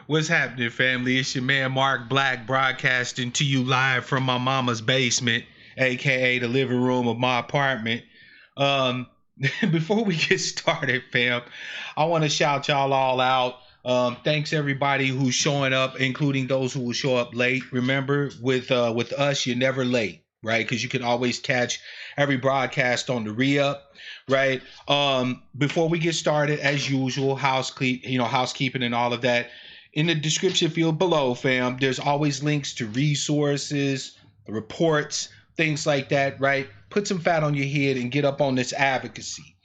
What's happening, family? It's your man Mark Black broadcasting to you live from my mama's basement, aka the living room of my apartment. Um, Before we get started, fam, I want to shout y'all all out. Thanks everybody who's showing up, including those who will show up late. Remember, with us, you're never late, right? Because you can always catch every broadcast on the re-up, right? Before we get started, as usual, housekeeping and all of that. In the description field below, fam, there's always links to resources, reports, things like that, right? Put some fat on your head and get up on this advocacy.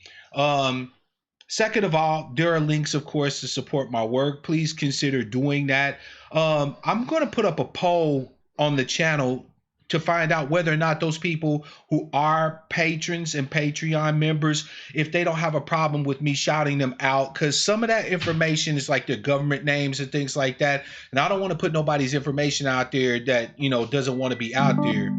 Second of all, there are links, of course, to support my work. Please consider doing that. I'm going to put up a poll on the channel to find out whether or not those people who are patrons and Patreon members, if they don't have a problem with me shouting them out, because some of that information is like their government names and things like that. And I don't want to put nobody's information out there that, doesn't want to be out there.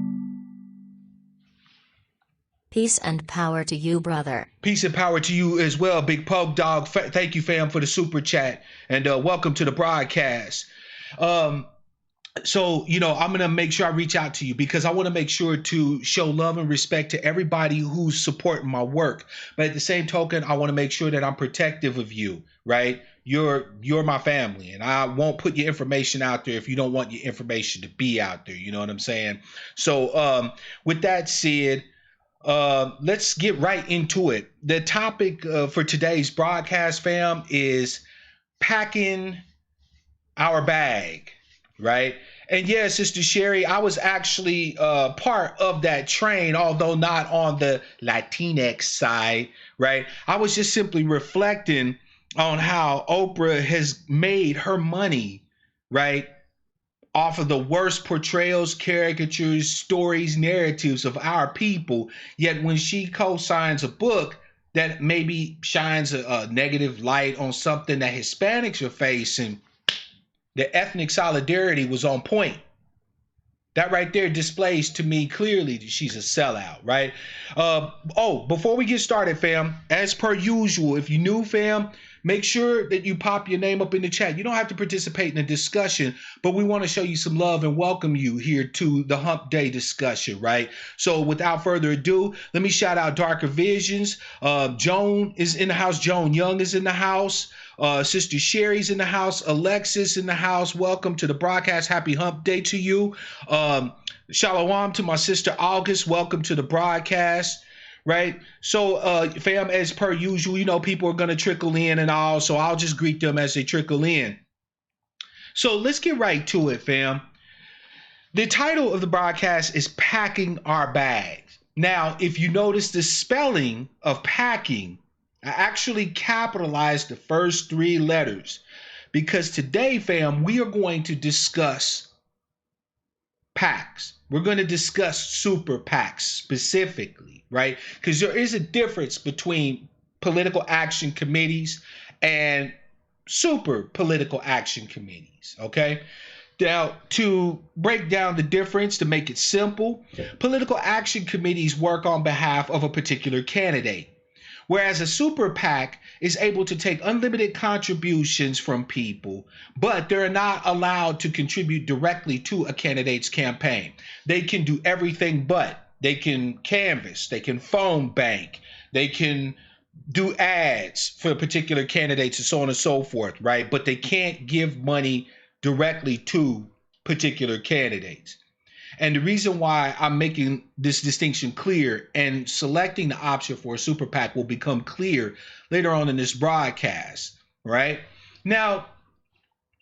Peace and power to you, brother. Peace and power to you as well, Big Pug Dog. Thank you, fam, for the super chat. And welcome to the broadcast. So, I'm going to make sure I reach out to you because I want to make sure to show love and respect to everybody who's supporting my work. But at the same token, I want to make sure that I'm protective of you, right? You're my family, and I won't put your information out there if you don't want your information to be out there. You know what I'm saying? So with that said, let's get right into it. The topic for today's broadcast, fam, is packing our bag. Right. And yeah, Sister Sherry, I was actually part of that train, although not on the Latinx side. Right. I was just simply reflecting on how Oprah has made her money, right, off of the worst portrayals, caricatures, stories, narratives of our people. Yet when she co-signs a book that maybe shines a negative light on something that Hispanics are facing, the ethnic solidarity was on point. That right there displays to me clearly that she's a sellout, right? Before we get started, fam, as per usual, if you're new, fam, make sure that you pop your name up in the chat. You don't have to participate in the discussion, but we want to show you some love and welcome you here to the Hump Day discussion, right? So without further ado, let me shout out Darker Visions. Joan is in the house. Joan Young is in the house. Sister Sherry's in the house. Alexis in the house. Welcome to the broadcast. Happy Hump Day to you. Shalom to my sister August. Welcome to the broadcast. Right. So, fam, as per usual, people are going to trickle in and all. So I'll just greet them as they trickle in. So let's get right to it, fam. The title of the broadcast is Packing Our Bags. Now, if you notice the spelling of packing, I actually capitalized the first three letters because today, fam, we are going to discuss PACs. We're going to discuss super PACs specifically, right? Because there is a difference between political action committees and super political action committees, okay? Now, to break down the difference, to make it simple, political action committees work on behalf of a particular candidate, whereas a super PAC is able to take unlimited contributions from people, but they're not allowed to contribute directly to a candidate's campaign. They can do everything but. They can canvass, they can phone bank, they can do ads for particular candidates and so on and so forth, right? But they can't give money directly to particular candidates. And the reason why I'm making this distinction clear and selecting the option for a super PAC will become clear later on in this broadcast, right? Now,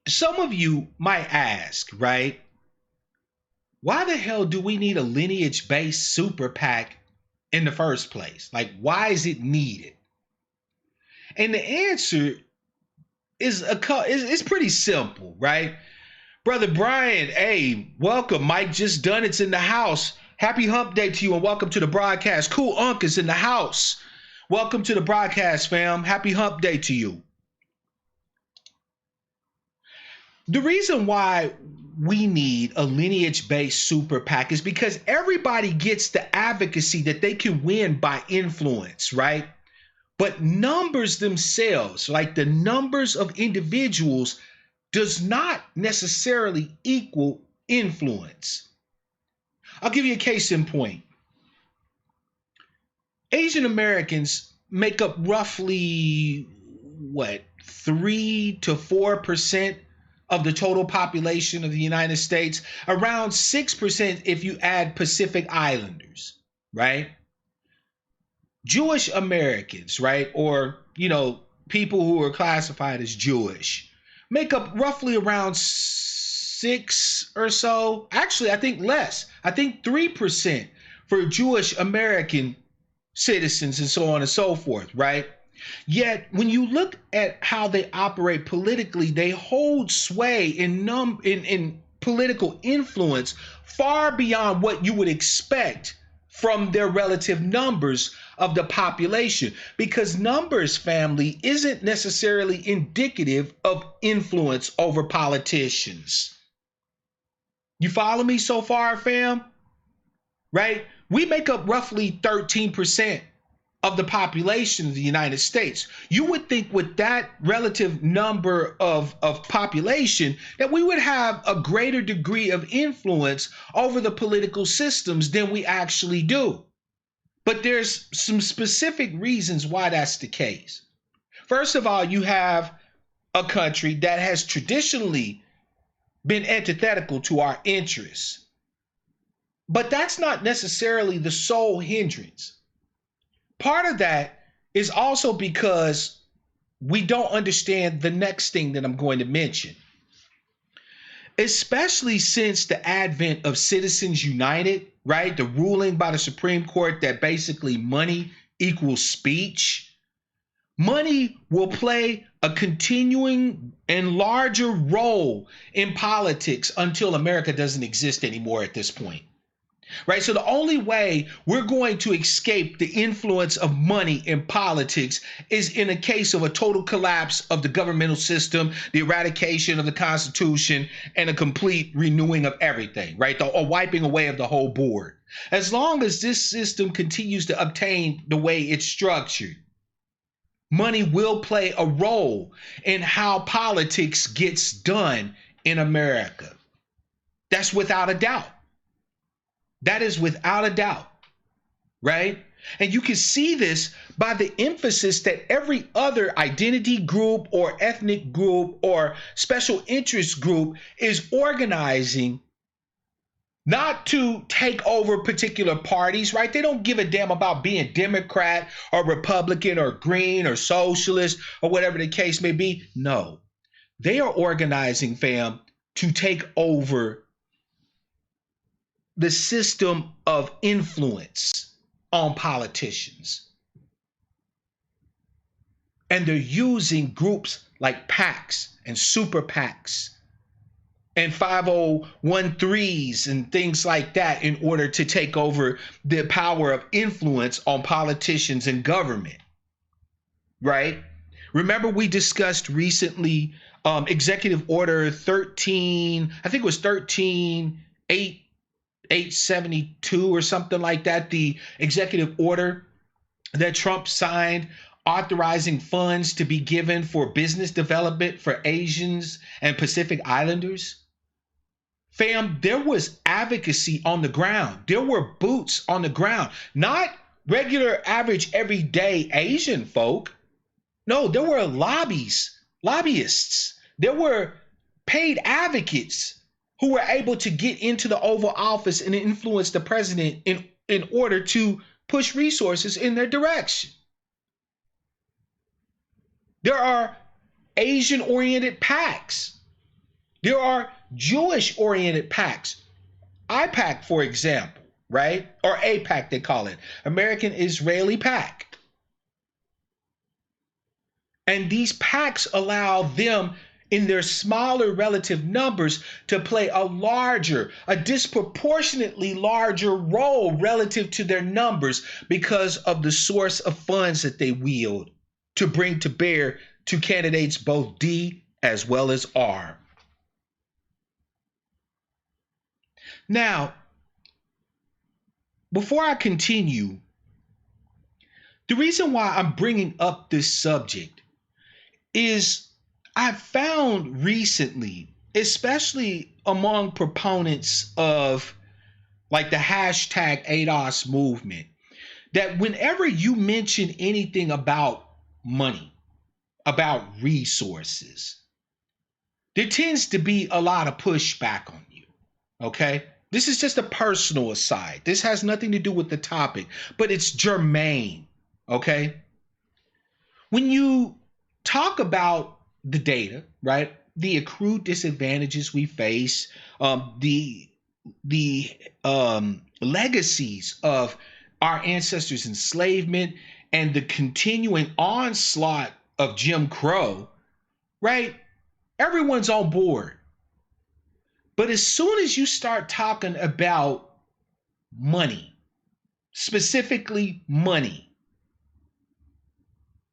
some of you might ask, right, why the hell do we need a lineage-based super PAC in the first place? Like, why is it needed? And the answer it's pretty simple, right? Brother Brian, hey, welcome. Mike just done it's in the house. Happy hump day to you and welcome to the broadcast. Cool Unc is in the house. Welcome to the broadcast, fam. Happy hump day to you. The reason why we need a lineage-based super PAC is because everybody gets the advocacy that they can win by influence, right? But numbers themselves, like the numbers of individuals, does not necessarily equal influence. I'll give you a case in point. Asian Americans make up roughly, 3 to 4% of the total population of the United States, around 6% if you add Pacific Islanders, right? Jewish Americans, right? Or, people who are classified as Jewish make up roughly around 6 or so. Actually, I think less. I think 3% for Jewish American citizens and so on and so forth, right? Yet, when you look at how they operate politically, they hold sway in political influence far beyond what you would expect from their relative numbers of the population, because numbers, family, isn't necessarily indicative of influence over politicians. You follow me so far, fam? Right? We make up roughly 13% of the population of the United States. You would think with that relative number of population that we would have a greater degree of influence over the political systems than we actually do. But there's some specific reasons why that's the case. First of all, you have a country that has traditionally been antithetical to our interests. But that's not necessarily the sole hindrance. Part of that is also because we don't understand the next thing that I'm going to mention. Especially since the advent of Citizens United, right? The ruling by the Supreme Court that basically money equals speech. Money will play a continuing and larger role in politics until America doesn't exist anymore at this point. Right? So the only way we're going to escape the influence of money in politics is in a case of a total collapse of the governmental system, the eradication of the Constitution, and a complete renewing of everything, right? A wiping away of the whole board. As long as this system continues to obtain the way it's structured, money will play a role in how politics gets done in America. That's without a doubt. That is without a doubt, right? And you can see this by the emphasis that every other identity group or ethnic group or special interest group is organizing not to take over particular parties, right? They don't give a damn about being Democrat or Republican or Green or Socialist or whatever the case may be. No, they are organizing, fam, to take over the system of influence on politicians. And they're using groups like PACs and super PACs and 5013s and things like that in order to take over the power of influence on politicians and government, right? Remember we discussed recently Executive Order 13, I think it was 872 or something like that, the executive order that Trump signed authorizing funds to be given for business development for Asians and Pacific Islanders. Fam, there was advocacy on the ground. There were boots on the ground, not regular, average, everyday Asian folk. No, there were lobbyists. There were paid advocates who were able to get into the Oval Office and influence the president in order to push resources in their direction. There are Asian-oriented PACs. There are Jewish-oriented PACs. IPAC, for example, right? Or APAC, they call it. American Israeli PAC. And these PACs allow them in their smaller relative numbers to play a disproportionately larger role relative to their numbers because of the source of funds that they wield to bring to bear to candidates both D as well as R. Now, before I continue, the reason why I'm bringing up this subject is I've found recently, especially among proponents of like the hashtag ADOS movement, that whenever you mention anything about money, about resources, there tends to be a lot of pushback on you. Okay? This is just a personal aside. This has nothing to do with the topic, but it's germane. Okay? When you talk about the data, right? The accrued disadvantages we face, the legacies of our ancestors' enslavement, and the continuing onslaught of Jim Crow, right? Everyone's on board. But as soon as you start talking about money, specifically money,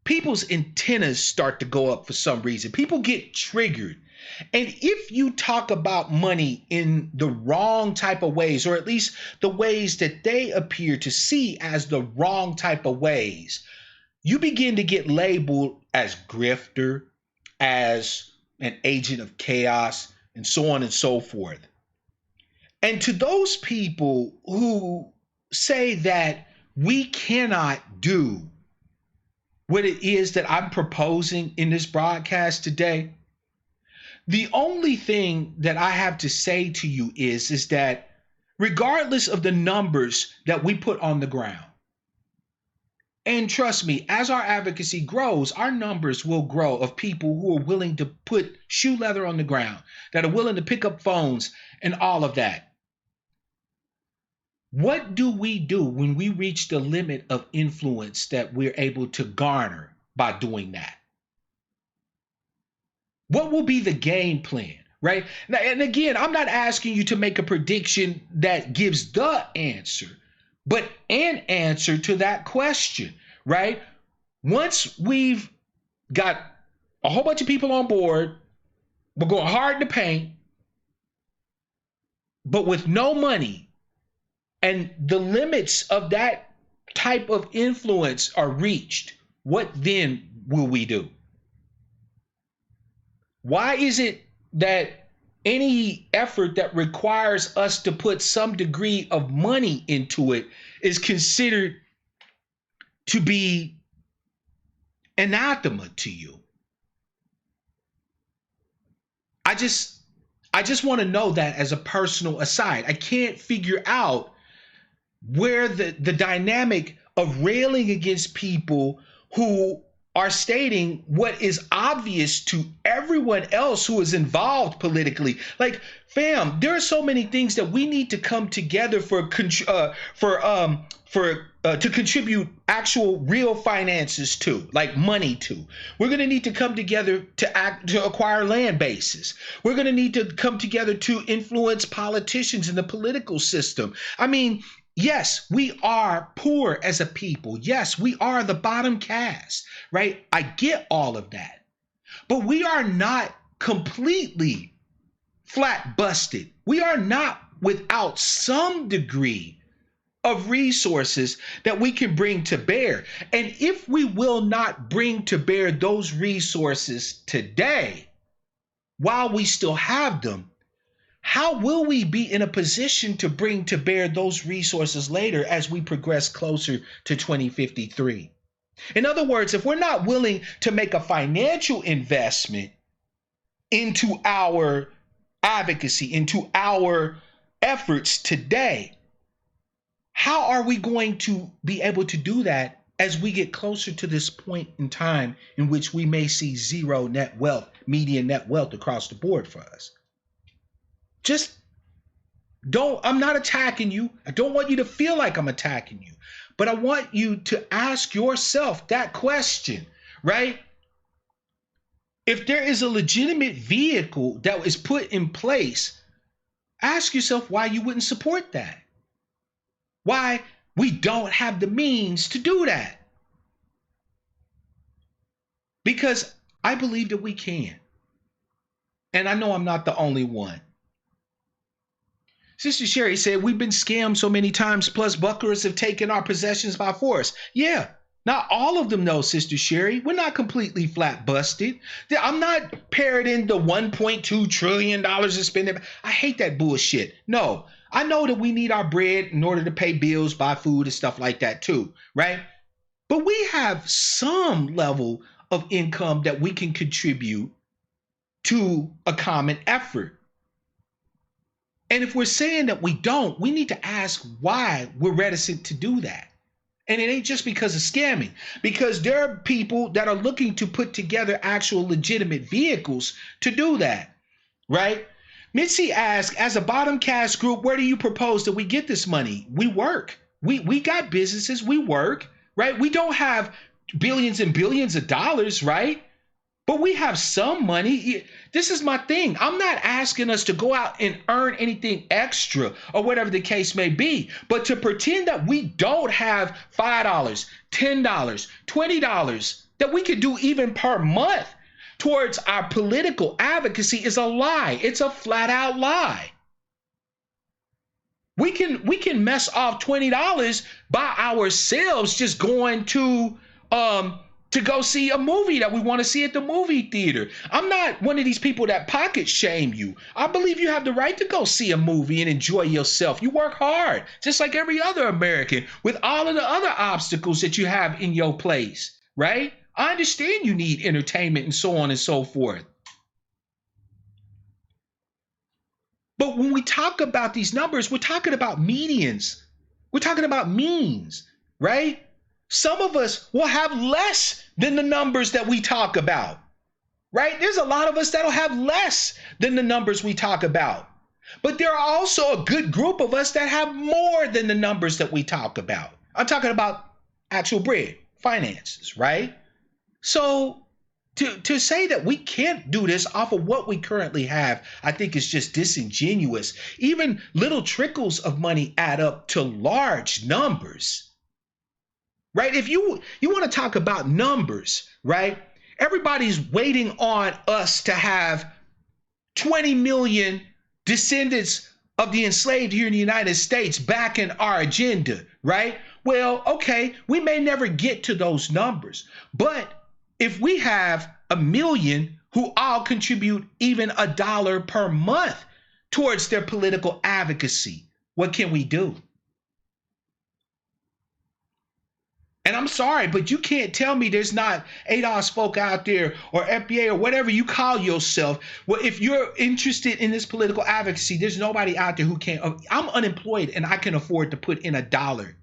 people's antennas start to go up for some reason. People get triggered. And if you talk about money in the wrong type of ways, or at least the ways that they appear to see as the wrong type of ways, you begin to get labeled as grifter, as an agent of chaos, and so on and so forth. And to those people who say that we cannot do what it is that I'm proposing in this broadcast today, the only thing that I have to say to you is that regardless of the numbers that we put on the ground, and trust me, as our advocacy grows, our numbers will grow of people who are willing to put shoe leather on the ground, that are willing to pick up phones and all of that. What do we do when we reach the limit of influence that we're able to garner by doing that? What will be the game plan, right? Now, and again, I'm not asking you to make a prediction that gives the answer, but an answer to that question, right? Once we've got a whole bunch of people on board, we're going hard in the paint, but with no money, and the limits of that type of influence are reached, what then will we do? Why is it that any effort that requires us to put some degree of money into it is considered to be anathema to you? I just want to know that as a personal aside. I can't figure out where the dynamic of railing against people who are stating what is obvious to everyone else who is involved politically. Like, fam, there are so many things that we need to come together to contribute actual real finances to, like money to. We're going to need to come together to acquire land bases. We're going to need to come together to influence politicians in the political system. I mean, yes, we are poor as a people. Yes, we are the bottom caste, right? I get all of that. But we are not completely flat busted. We are not without some degree of resources that we can bring to bear. And if we will not bring to bear those resources today, while we still have them, how will we be in a position to bring to bear those resources later as we progress closer to 2053? In other words, if we're not willing to make a financial investment into our advocacy, into our efforts today, how are we going to be able to do that as we get closer to this point in time in which we may see zero net wealth, median net wealth across the board for us? I'm not attacking you. I don't want you to feel like I'm attacking you, but I want you to ask yourself that question, right? If there is a legitimate vehicle that is put in place, ask yourself why you wouldn't support that. Why we don't have the means to do that. Because I believe that we can. And I know I'm not the only one. Sister Sherry said, we've been scammed so many times, plus bucklers have taken our possessions by force. Yeah, not all of them though, Sister Sherry. We're not completely flat busted. I'm not parroting the $1.2 trillion to spend it. I hate that bullshit. No, I know that we need our bread in order to pay bills, buy food and stuff like that too, right? But we have some level of income that we can contribute to a common effort. And if we're saying that we don't, we need to ask why we're reticent to do that. And it ain't just because of scamming, because there are people that are looking to put together actual legitimate vehicles to do that, right? Mitzi asked, as a bottom caste group, where do you propose that we get this money? We work. We got businesses, we work, right? We don't have billions and billions of dollars, right? But we have some money. This is my thing. I'm not asking us to go out and earn anything extra or whatever the case may be, but to pretend that we don't have $5, $10, $20 that we could do even per month towards our political advocacy is a lie. It's a flat out lie. We can mess off $20 by ourselves just going to go see a movie that we want to see at the movie theater. I'm not one of these people that pocket shame you. I believe you have the right to go see a movie and enjoy yourself. You work hard, just like every other American, with all of the other obstacles that you have in your place, right? I understand you need entertainment and so on and so forth. But when we talk about these numbers, we're talking about medians. We're talking about means, right? Some of us will have less than the numbers that we talk about, right? There's a lot of us that'll have less than the numbers we talk about. But there are also a good group of us that have more than the numbers that we talk about. I'm talking about actual bread, finances, right? So to say that we can't do this off of what we currently have, I think is just disingenuous. Even little trickles of money add up to large numbers, right? If you want to talk about numbers, right? Everybody's waiting on us to have 20 million descendants of the enslaved here in the United States backing our agenda, right? Well, okay, we may never get to those numbers, but if we have 1 million who all contribute even $1 per month towards their political advocacy, what can we do? And I'm sorry, but you can't tell me there's not ADOS folk out there or FBA or whatever you call yourself. Well, if you're interested in this political advocacy, there's nobody out there who can't. I'm unemployed and I can afford to put in $1.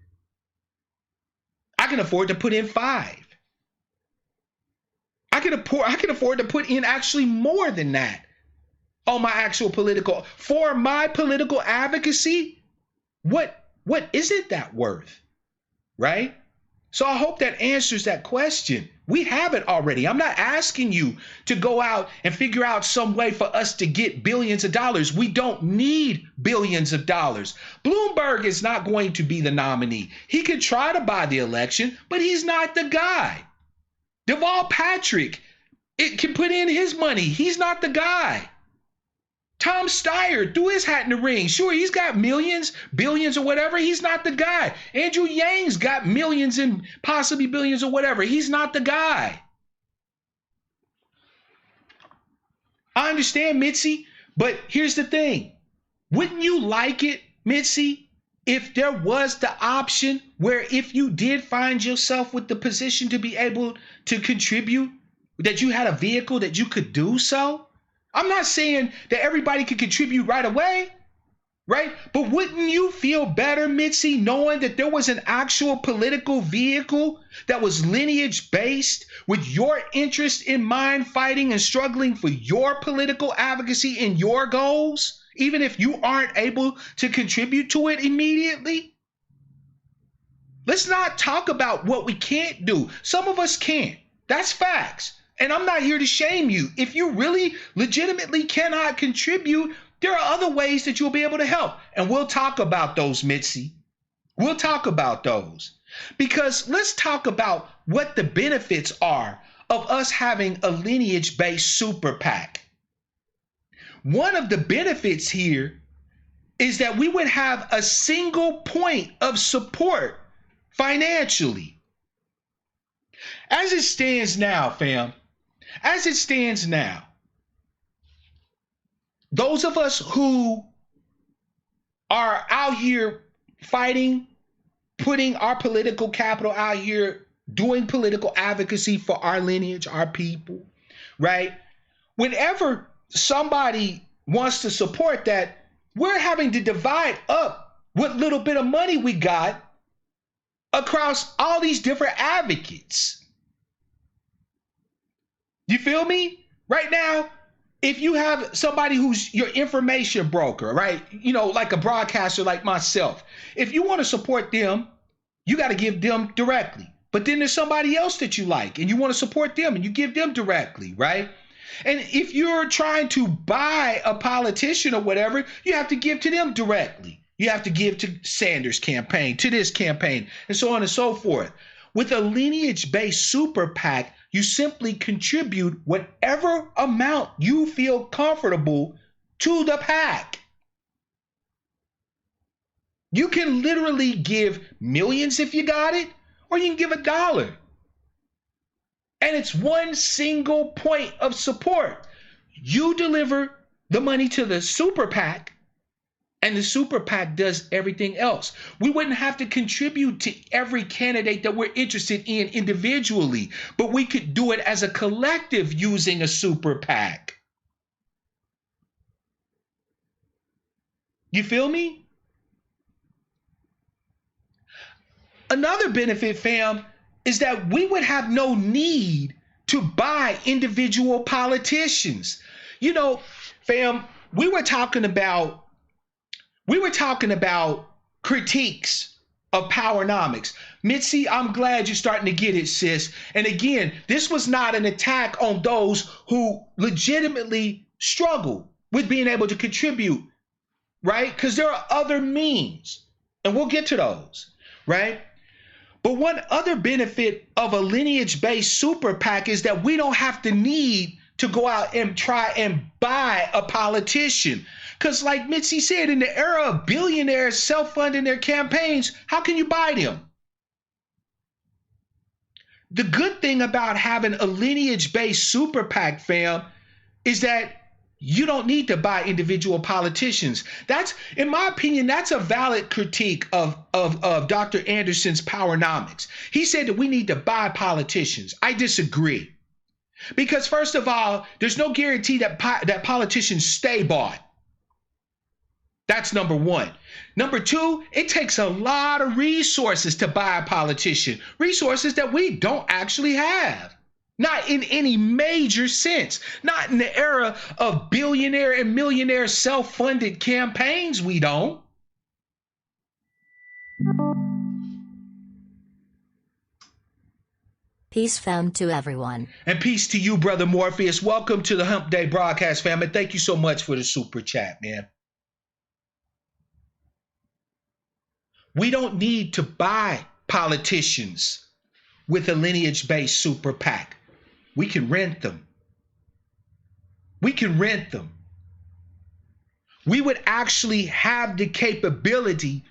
I can afford to put in 5. I can afford to put in actually more than that on my actual for my political advocacy. What isn't that worth, right? So I hope that answers that question. We have it already. I'm not asking you to go out and figure out some way for us to get billions of dollars. We don't need billions of dollars. Bloomberg is not going to be the nominee. He could try to buy the election, but he's not the guy. Deval Patrick, it can put in his money. He's not the guy. Tom Steyer threw his hat in the ring. Sure, he's got millions, billions or whatever. He's not the guy. Andrew Yang's got millions and possibly billions or whatever. He's not the guy. I understand, Mitzi, but here's the thing. Wouldn't you like it, Mitzi, if there was the option where if you did find yourself with the position to be able to contribute, that you had a vehicle that you could do so? I'm not saying that everybody could contribute right away, right? But wouldn't you feel better, Mitzi, knowing that there was an actual political vehicle that was lineage based with your interest in mind, fighting and struggling for your political advocacy and your goals, even if you aren't able to contribute to it immediately? Let's not talk about what we can't do. Some of us can't. That's facts. And I'm not here to shame you. If you really legitimately cannot contribute, there are other ways that you'll be able to help. And we'll talk about those, Mitzi. We'll talk about those. Because let's talk about what the benefits are of us having a lineage-based super PAC. One of the benefits here is that we would have a single point of support financially. As it stands now, fam, as it stands now, those of us who are out here fighting, putting our political capital out here, doing political advocacy for our lineage, our people, right? Whenever somebody wants to support that, we're having to divide up what little bit of money we got across all these different advocates. You feel me? Right now, if you have somebody who's your information broker, right? You know, like a broadcaster like myself, if you want to support them, you got to give them directly. But then there's somebody else that you like and you want to support them and you give them directly, right? And if you're trying to buy a politician or whatever, you have to give to them directly. You have to give to Sanders' campaign, to this campaign, and so on and so forth. With a lineage-based super PAC, you simply contribute whatever amount you feel comfortable to the PAC. You can literally give millions if you got it, or you can give $1. And it's one single point of support. You deliver the money to the super PAC, and the super PAC does everything else. We wouldn't have to contribute to every candidate that we're interested in individually, but we could do it as a collective using a super PAC. You feel me? Another benefit, fam, is that we would have no need to buy individual politicians. You know, fam, we were talking about critiques of powernomics. Mitzi, I'm glad you're starting to get it, sis. And again, this was not an attack on those who legitimately struggle with being able to contribute, right? Because there are other means, and we'll get to those, right? But one other benefit of a lineage-based super PAC is that we don't have to need to go out and try and buy a politician. Because like Mitzi said, in the era of billionaires self-funding their campaigns, how can you buy them? The good thing about having a lineage-based super PAC, fam, is that you don't need to buy individual politicians. That's, in my opinion, that's a valid critique of Dr. Anderson's powernomics. He said that we need to buy politicians. I disagree. Because first of all, there's no guarantee that politicians stay bought. That's number one. Number two, it takes a lot of resources to buy a politician, resources that we don't actually have. Not in any major sense. Not in the era of billionaire and millionaire self-funded campaigns, we don't. Peace found to everyone. And peace to you, Brother Morpheus. Welcome to the Hump Day broadcast, fam. And thank you so much for the super chat, man. We don't need to buy politicians with a lineage-based super PAC. We can rent them. We can rent them. We would actually have the capability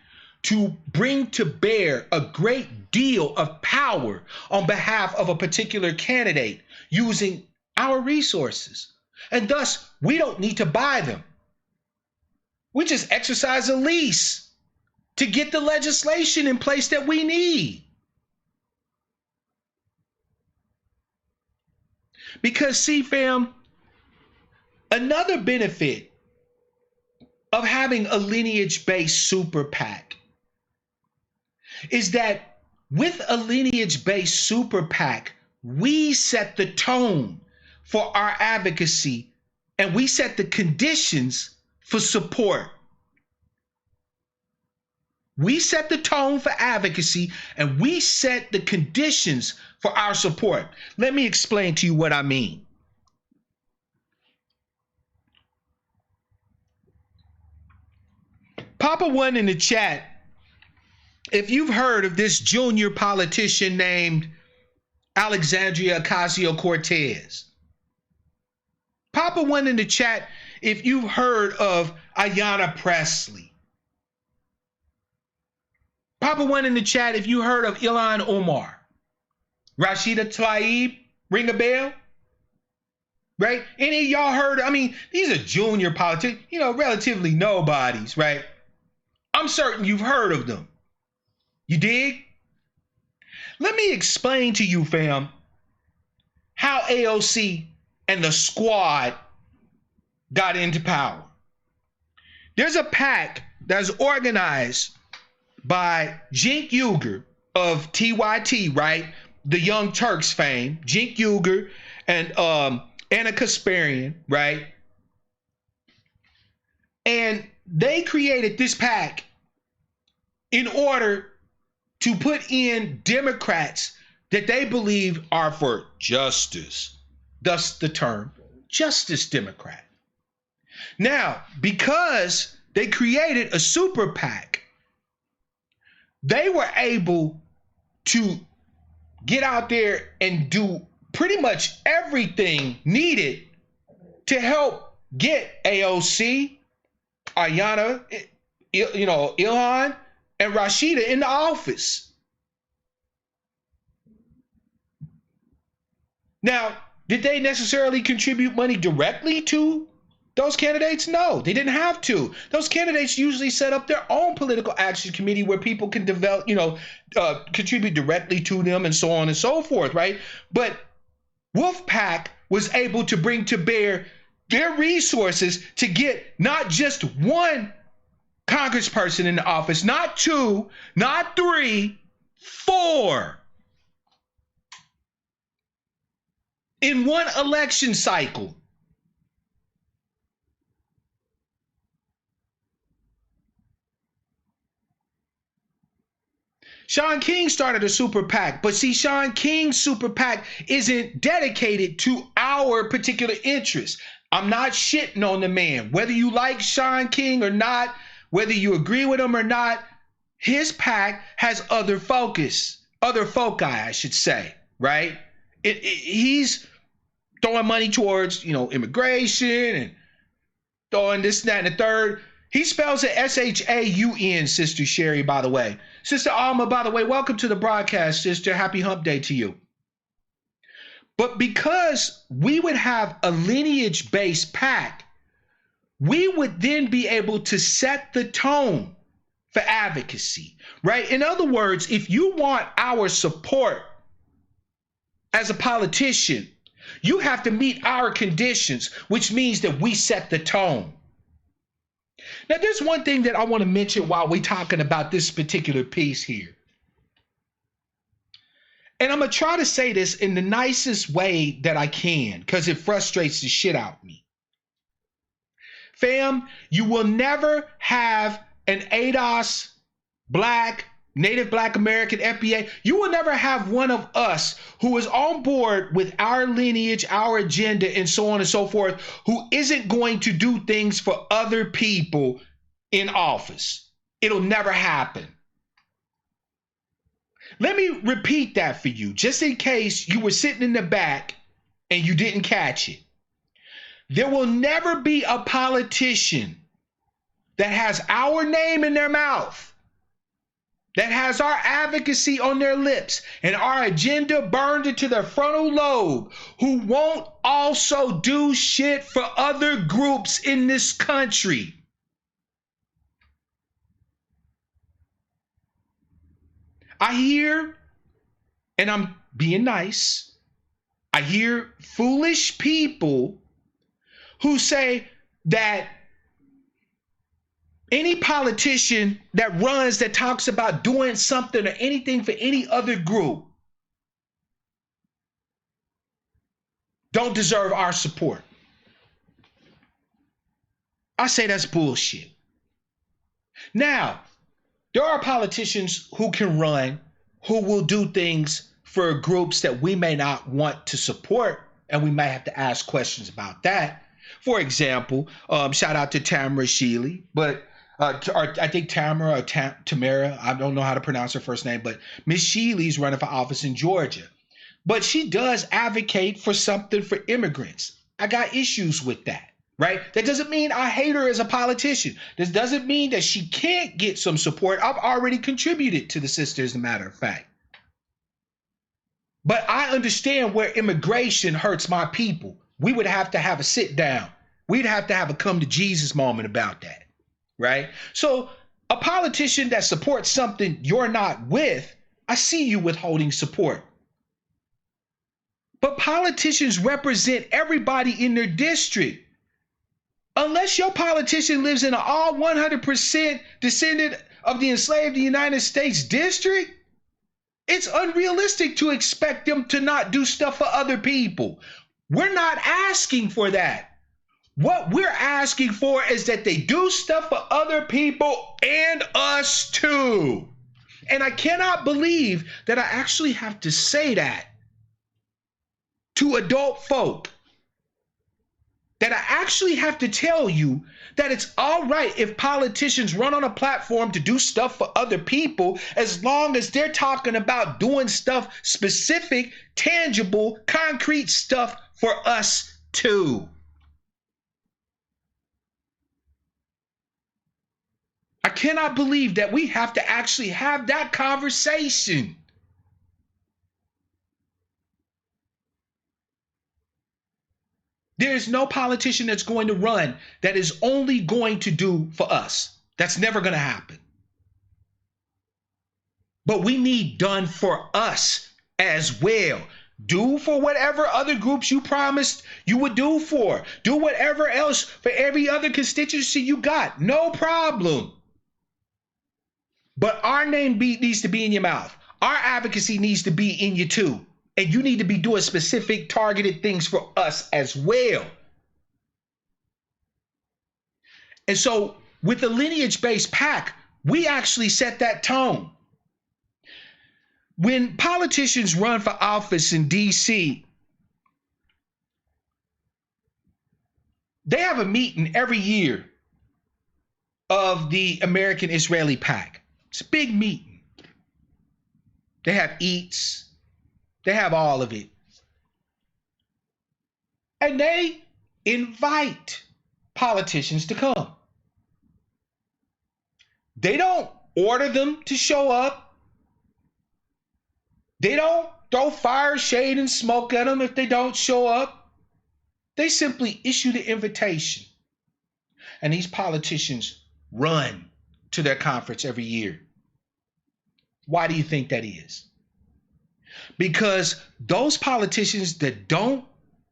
to bring to bear a great deal of power on behalf of a particular candidate using our resources. And thus, we don't need to buy them. We just exercise a lease to get the legislation in place that we need. Because see, fam, another benefit of having a lineage-based super PAC is that with a lineage-based super PAC, we set the tone for our advocacy and we set the conditions for support. We set the tone for advocacy, and we set the conditions for our support. Let me explain to you what I mean. Papa One in the chat, if you've heard of this junior politician named Alexandria Ocasio-Cortez. Papa One in the chat, if you've heard of Ayanna Pressley. Papa One in the chat, if you heard of Ilhan Omar. Rashida Tlaib, ring a bell? Right? Any of y'all heard? I mean, these are junior politicians, relatively nobodies, right? I'm certain you've heard of them. You dig? Let me explain to you, fam, how AOC and the squad got into power. There's a PAC that's organized by Cenk Uygur of TYT, right? The Young Turks fame, Cenk Uygur and Anna Kasparian, right? And they created this PAC in order to put in Democrats that they believe are for justice. Thus the term Justice Democrat. Now, because they created a super PAC, they were able to get out there and do pretty much everything needed to help get AOC, Ayanna, Ilhan, and Rashida in the office. Now, did they necessarily contribute money directly to those candidates? No, they didn't have to. Those candidates usually set up their own political action committee where people can develop, contribute directly to them and so on and so forth, right? But Wolfpack was able to bring to bear their resources to get not just one congressperson in the office, not two, not three, four in one election cycle. Sean King started a super PAC, but see, Sean King's super PAC isn't dedicated to our particular interests. I'm not shitting on the man. Whether you like Sean King or not, whether you agree with him or not, his PAC has other foci, I should say, right? He's throwing money towards, immigration and throwing this, that, and the third. He spells it S-H-A-U-N, Sister Sherry, by the way. Sister Alma, by the way, welcome to the broadcast, sister. Happy Hump Day to you. But because we would have a lineage-based PAC, we would then be able to set the tone for advocacy, right? In other words, if you want our support as a politician, you have to meet our conditions, which means that we set the tone. Now, there's one thing that I want to mention while we're talking about this particular piece here. And I'm going to try to say this in the nicest way that I can because it frustrates the shit out of me. Fam, you will never have an ADOS, Native Black American FBA. You will never have one of us who is on board with our lineage, our agenda, and so on and so forth, who isn't going to do things for other people in office. It'll never happen. Let me repeat that for you, just in case you were sitting in the back and you didn't catch it. There will never be a politician that has our name in their mouth, that has our advocacy on their lips and our agenda burned into their frontal lobe, who won't also do shit for other groups in this country. I hear, and I'm being nice, I hear foolish people who say that any politician that runs, that talks about doing something or anything for any other group, don't deserve our support. I say that's bullshit. Now, There are politicians who can run, who will do things for groups that we may not want to support, and we may have to ask questions about that. For example, shout out to Tamara Shealy, but or I think Tamara or Tamara, I don't know how to pronounce her first name, but Miss Shealy's running for office in Georgia. But she does advocate for something for immigrants. I got issues with that, right? That doesn't mean I hate her as a politician. This doesn't mean that she can't get some support. I've already contributed to the sister, as a matter of fact. But I understand where immigration hurts my people. We would have to have a sit down. We'd have to have a come to Jesus moment about that, right? So a politician that supports something you're not with, I see you withholding support. But politicians represent everybody in their district. Unless your politician lives in an all 100% descendant of the enslaved United States district, it's unrealistic to expect them to not do stuff for other people. We're not asking for that. What we're asking for is that they do stuff for other people and us too. And I cannot believe that I actually have to say that to adult folk. That I actually have to tell you that it's all right if politicians run on a platform to do stuff for other people, as long as they're talking about doing stuff specific, tangible, concrete stuff for us too. I cannot believe that we have to actually have that conversation. There is no politician that's going to run that is only going to do for us. That's never going to happen. But we need done for us as well. Do for whatever other groups you promised you would do for. Do whatever else for every other constituency you got. No problem. But our name needs to be in your mouth. Our advocacy needs to be in you too. And you need to be doing specific targeted things for us as well. And so with the lineage-based PAC, we actually set that tone. When politicians run for office in DC, they have a meeting every year of the American Israeli PAC. It's a big meeting. They have eats. They have all of it. And they invite politicians to come. They don't order them to show up. They don't throw fire, shade, and smoke at them if they don't show up. They simply issue the invitation. And these politicians run to their conference every year. Why do you think that is? Because those politicians that don't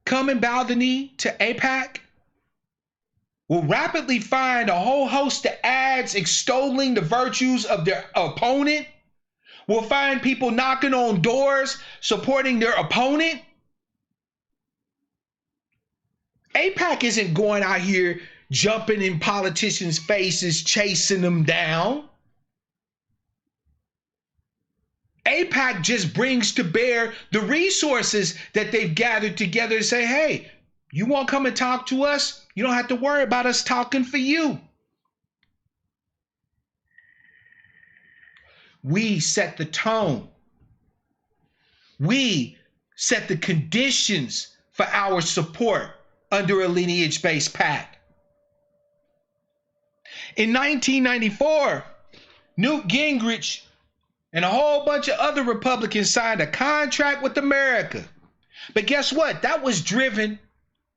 come and bow the knee to AIPAC will rapidly find a whole host of ads extolling the virtues of their opponent, will find people knocking on doors supporting their opponent. AIPAC isn't going out here jumping in politicians' faces, chasing them down. AIPAC just brings to bear the resources that they've gathered together to say, hey, you want to come and talk to us? You don't have to worry about us talking for you. We set the tone. We set the conditions for our support under a lineage-based PAC. In 1994, Newt Gingrich and a whole bunch of other Republicans signed a contract with America. But guess what? That was driven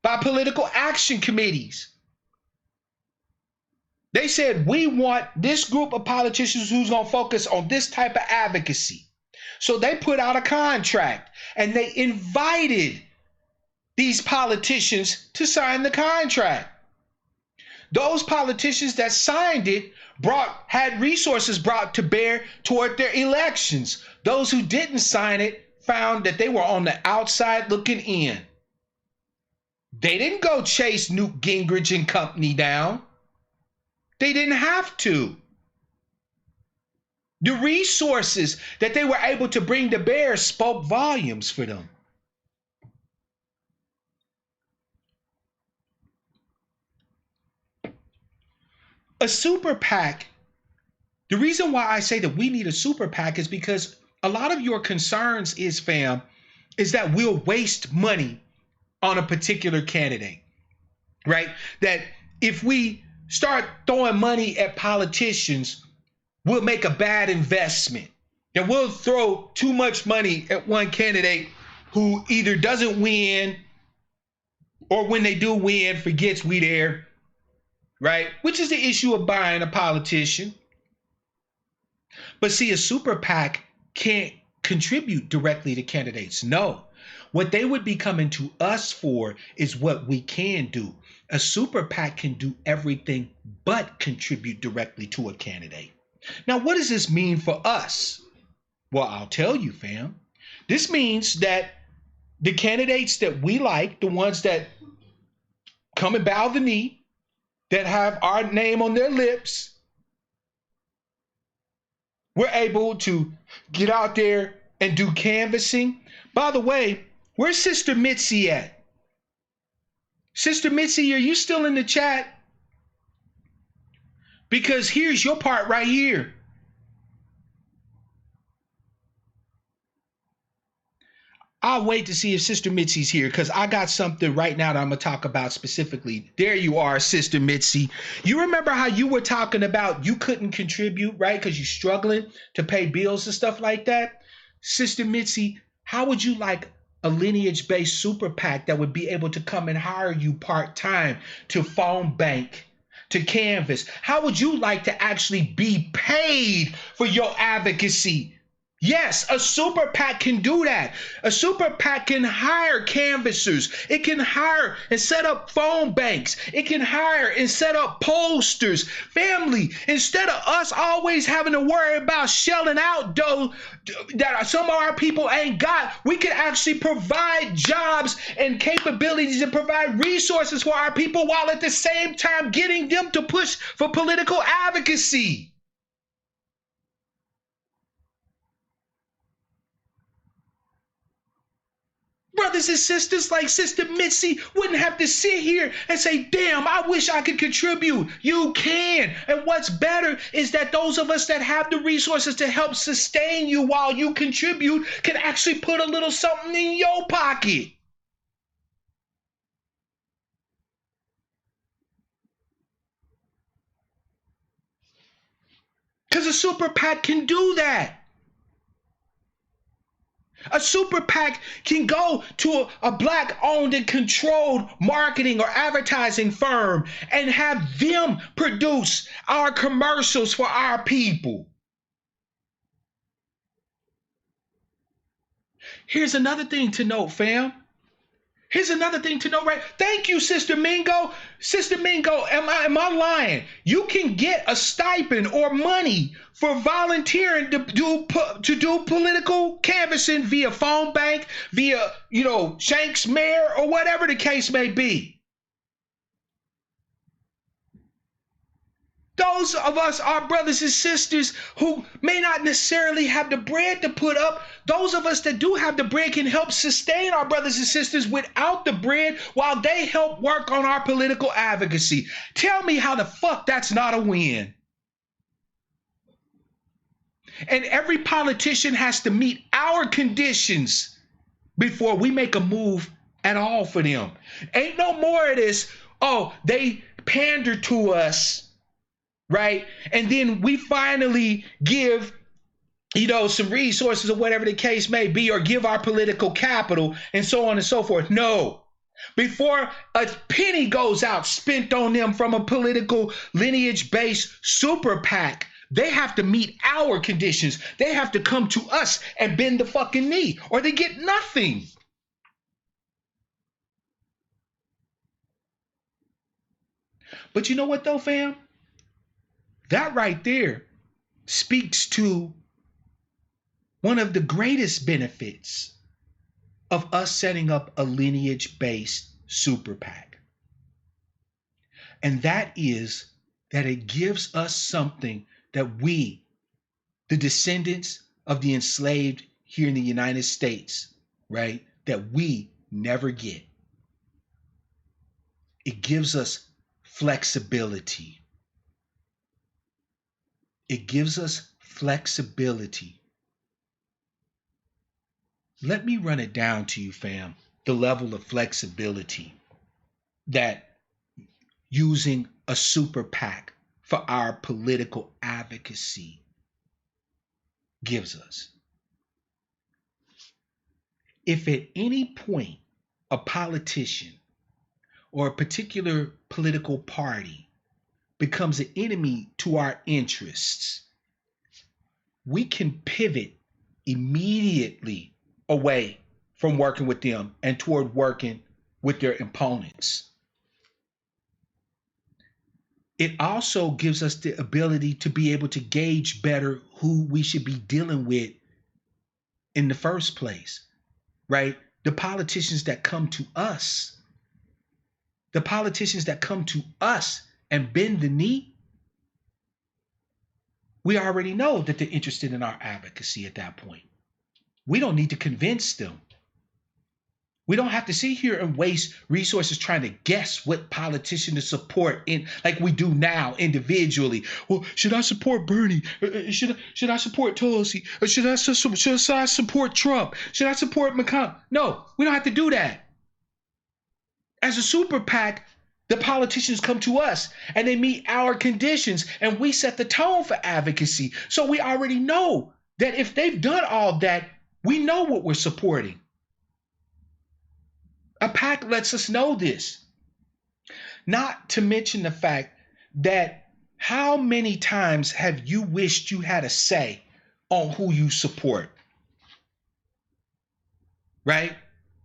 by political action committees. They said, we want this group of politicians who's going to focus on this type of advocacy. So they put out a contract and they invited these politicians to sign the contract. Those politicians that signed it had resources brought to bear toward their elections. Those who didn't sign it found that they were on the outside looking in. They didn't go chase Newt Gingrich and company down. They didn't have to. The resources that they were able to bring to bear spoke volumes for them. A super PAC, the reason why I say that we need a super PAC is because a lot of your concerns is, fam, is that we'll waste money on a particular candidate, right? That if we start throwing money at politicians, we'll make a bad investment. And we'll throw too much money at one candidate who either doesn't win or when they do win, forgets we there, right? Which is the issue of buying a politician. But see, a super PAC can't contribute directly to candidates. No. What they would be coming to us for is what we can do. A super PAC can do everything but contribute directly to a candidate. Now, what does this mean for us? Well, I'll tell you, fam. This means that the candidates that we like, the ones that come and bow the knee, that have our name on their lips, we're able to get out there and do canvassing. By the way, where's Sister Mitzi at? Sister Mitzi, are you still in the chat? Because here's your part right here. I'll wait to see if Sister Mitzi's here because I got something right now that I'm going to talk about specifically. There you are, Sister Mitzi. You remember how you were talking about you couldn't contribute, right? Because you're struggling to pay bills and stuff like that. Sister Mitzi, how would you like a lineage-based super PAC that would be able to come and hire you part-time to phone bank, to canvass? How would you like to actually be paid for your advocacy? Yes, a super PAC can do that. A super PAC can hire canvassers. It can hire and set up phone banks. It can hire and set up posters. Family, instead of us always having to worry about shelling out dough that some of our people ain't got, we can actually provide jobs and capabilities and provide resources for our people while at the same time getting them to push for political advocacy. Brothers and sisters like Sister Mitzi wouldn't have to sit here and say, damn, I wish I could contribute. You can. And what's better is that those of us that have the resources to help sustain you while you contribute can actually put a little something in your pocket. Because a super PAC can do that. A super PAC can go to a Black-owned and controlled marketing or advertising firm and have them produce our commercials for our people. Here's another thing to note, fam. Here's another thing to know, right? Thank you, Sister Mingo. Sister Mingo, am I lying? You can get a stipend or money for volunteering to do political canvassing via phone bank, via, Shanks Mayor, or whatever the case may be. Those of us, our brothers and sisters who may not necessarily have the bread to put up, those of us that do have the bread can help sustain our brothers and sisters without the bread while they help work on our political advocacy. Tell me how the fuck that's not a win. And every politician has to meet our conditions before we make a move at all for them. Ain't no more of this, oh, they pander to us, right? And then we finally give, some resources or whatever the case may be, or give our political capital and so on and so forth. No. Before a penny goes out spent on them from a political lineage-based super PAC, they have to meet our conditions. They have to come to us and bend the fucking knee, or they get nothing. But you know what though, fam? That right there speaks to one of the greatest benefits of us setting up a lineage-based super PAC. And that is that it gives us something that we the descendants of the enslaved here in the United States, right, that we never get. It gives us flexibility. It gives us flexibility. Let me run it down to you, fam, the level of flexibility that using a super PAC for our political advocacy gives us. If at any point a politician or a particular political party becomes an enemy to our interests, we can pivot immediately away from working with them and toward working with their opponents. It also gives us the ability to be able to gauge better who we should be dealing with in the first place, right? The politicians that come to us and bend the knee, we already know that they're interested in our advocacy at that point. We don't need to convince them. We don't have to sit here and waste resources trying to guess what politician to support in, like we do now individually. Well, should I support Bernie? Should I support Tulsi? Or should I support Trump? Should I support McConnell? No, we don't have to do that. As a super PAC, the politicians come to us and they meet our conditions and we set the tone for advocacy. So we already know that if they've done all that, we know what we're supporting. A PAC lets us know this. Not to mention the fact that how many times have you wished you had a say on who you support? Right?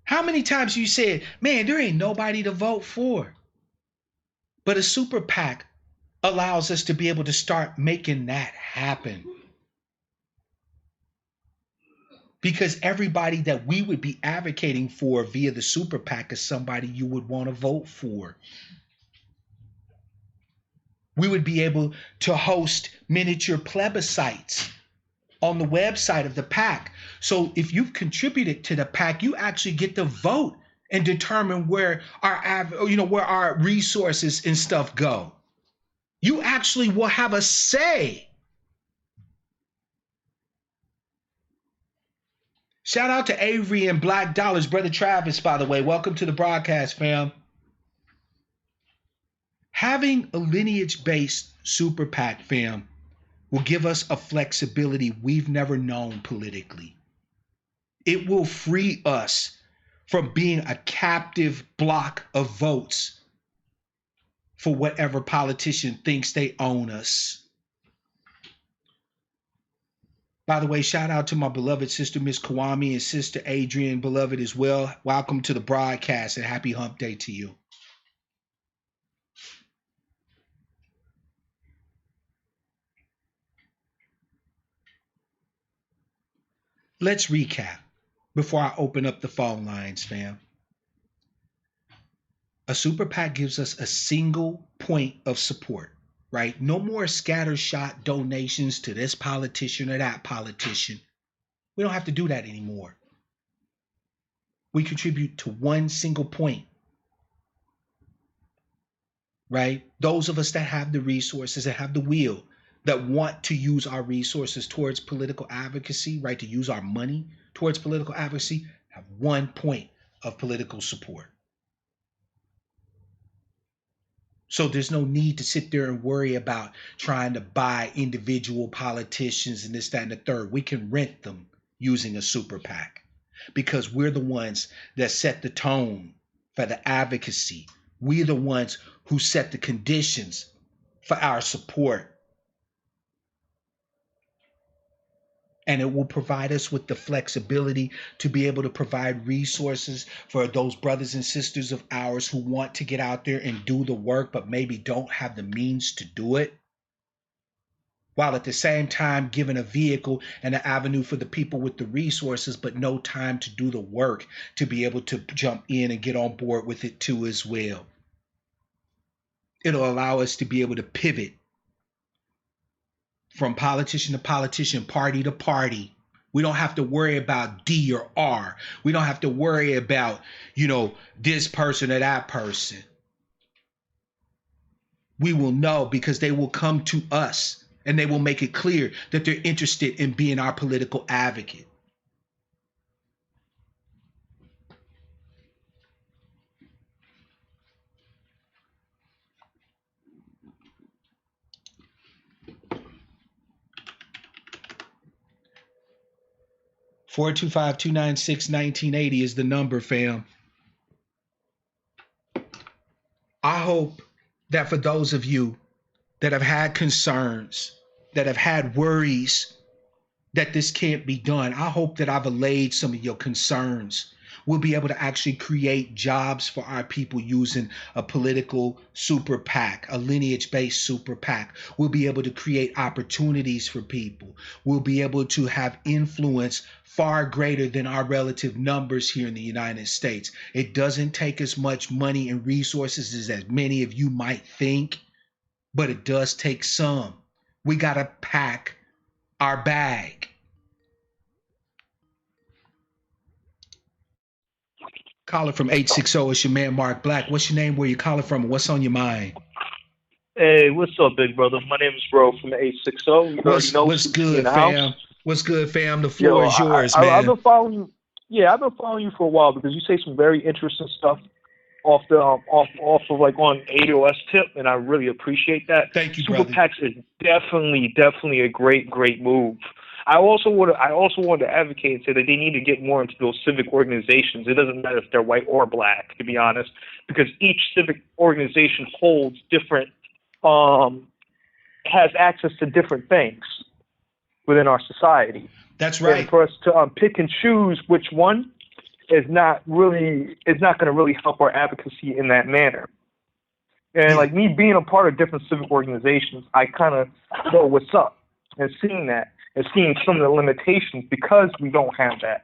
How many times you said, man, there ain't nobody to vote for? But a super PAC allows us to be able to start making that happen. Because everybody that we would be advocating for via the super PAC is somebody you would want to vote for. We would be able to host miniature plebiscites on the website of the PAC. So if you've contributed to the PAC, you actually get to vote and determine where our resources and stuff go. You actually will have a say. Shout out to Avery and Black Dollars, Brother Travis, by the way. Welcome to the broadcast, fam. Having a lineage-based super PAC, fam, will give us a flexibility we've never known politically. It will free us from being a captive block of votes for whatever politician thinks they own us. By the way, shout out to my beloved sister, Miss Kwame, and sister Adrian, beloved as well. Welcome to the broadcast and happy hump day to you. Let's recap before I open up the phone lines, fam. A super PAC gives us a single point of support, right? No more scattershot donations to this politician or that politician. We don't have to do that anymore. We contribute to one single point, right? Those of us that have the resources and have the will, that want to use our resources towards political advocacy, right? To use our money towards political advocacy, have one point of political support. So there's no need to sit there and worry about trying to buy individual politicians and this, that, and the third. We can rent them using a super PAC because we're the ones that set the tone for the advocacy. We're the ones who set the conditions for our support. And it will provide us with the flexibility to be able to provide resources for those brothers and sisters of ours who want to get out there and do the work, but maybe don't have the means to do it. While at the same time giving a vehicle and an avenue for the people with the resources, but no time to do the work to be able to jump in and get on board with it too as well. It'll allow us to be able to pivot from politician to politician, party to party. We don't have to worry about D or R. We don't have to worry about, this person or that person. We will know because they will come to us and they will make it clear that they're interested in being our political advocate. Four two five 296 1980 is the number, fam. I hope that for those of you that have had concerns, that have had worries that this can't be done, I hope that I've allayed some of your concerns. We'll be able to actually create jobs for our people using a political super PAC, a lineage-based super PAC. We'll be able to create opportunities for people. We'll be able to have influence far greater than our relative numbers here in the United States. It doesn't take as much money and resources as many of you might think, but it does take some. We got to pack our bag. Caller from 860, it's your man Mark Black. What's your name? Where you calling from? What's on your mind? Hey, what's up, big brother? My name is Bro from the 860. You already know What's good, fam? What's good, fam? The Yo, floor is yours, man. I've been following you. Yeah, I've been following you for a while because you say some very interesting stuff off of like on ADOS tip, and I really appreciate that. Thank you, Super brother. PACs is definitely a great move. I also want to advocate and say that they need to get more into those civic organizations. It doesn't matter if they're white or black, to be honest, because each civic organization holds different, has access to different things within our society. That's right. And for us to pick and choose which one is not going to really help our advocacy in that manner. And like me being a part of different civic organizations, I kind of know what's up and seeing that. And seeing some of the limitations because we don't have that.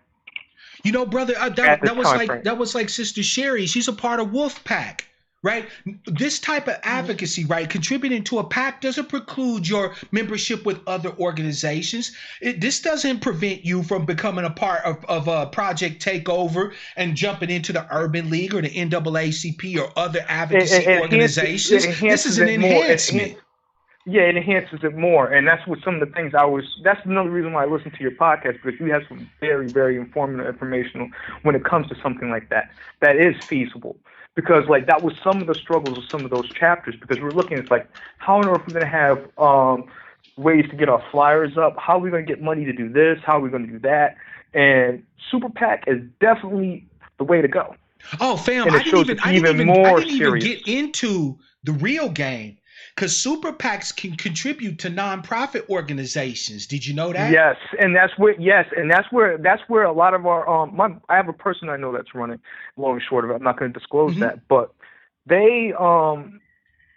Brother, that was like Sister Sherry. She's a part of Wolfpack, right? This type of advocacy, right? Contributing to a PAC doesn't preclude your membership with other organizations. This doesn't prevent you from becoming a part of a Project Takeover and jumping into the Urban League or the NAACP or other advocacy organizations. This is an enhancement. Yeah, it enhances it more, and that's what some of the things that's another reason why I listen to your podcast, because you have some very, very informative information when it comes to something like that. That is feasible, because like that was some of the struggles of some of those chapters, because we're looking at like, how on earth are we going to have ways to get our flyers up? How are we going to get money to do this? How are we going to do that? And Super PAC is definitely the way to go. Oh, fam, I didn't even get into the real game. Because super PACs can contribute to nonprofit organizations. Did you know that? Yes, and that's where a lot of our I have a person I know that's running. Long and short of it, I'm not going to disclose that, but they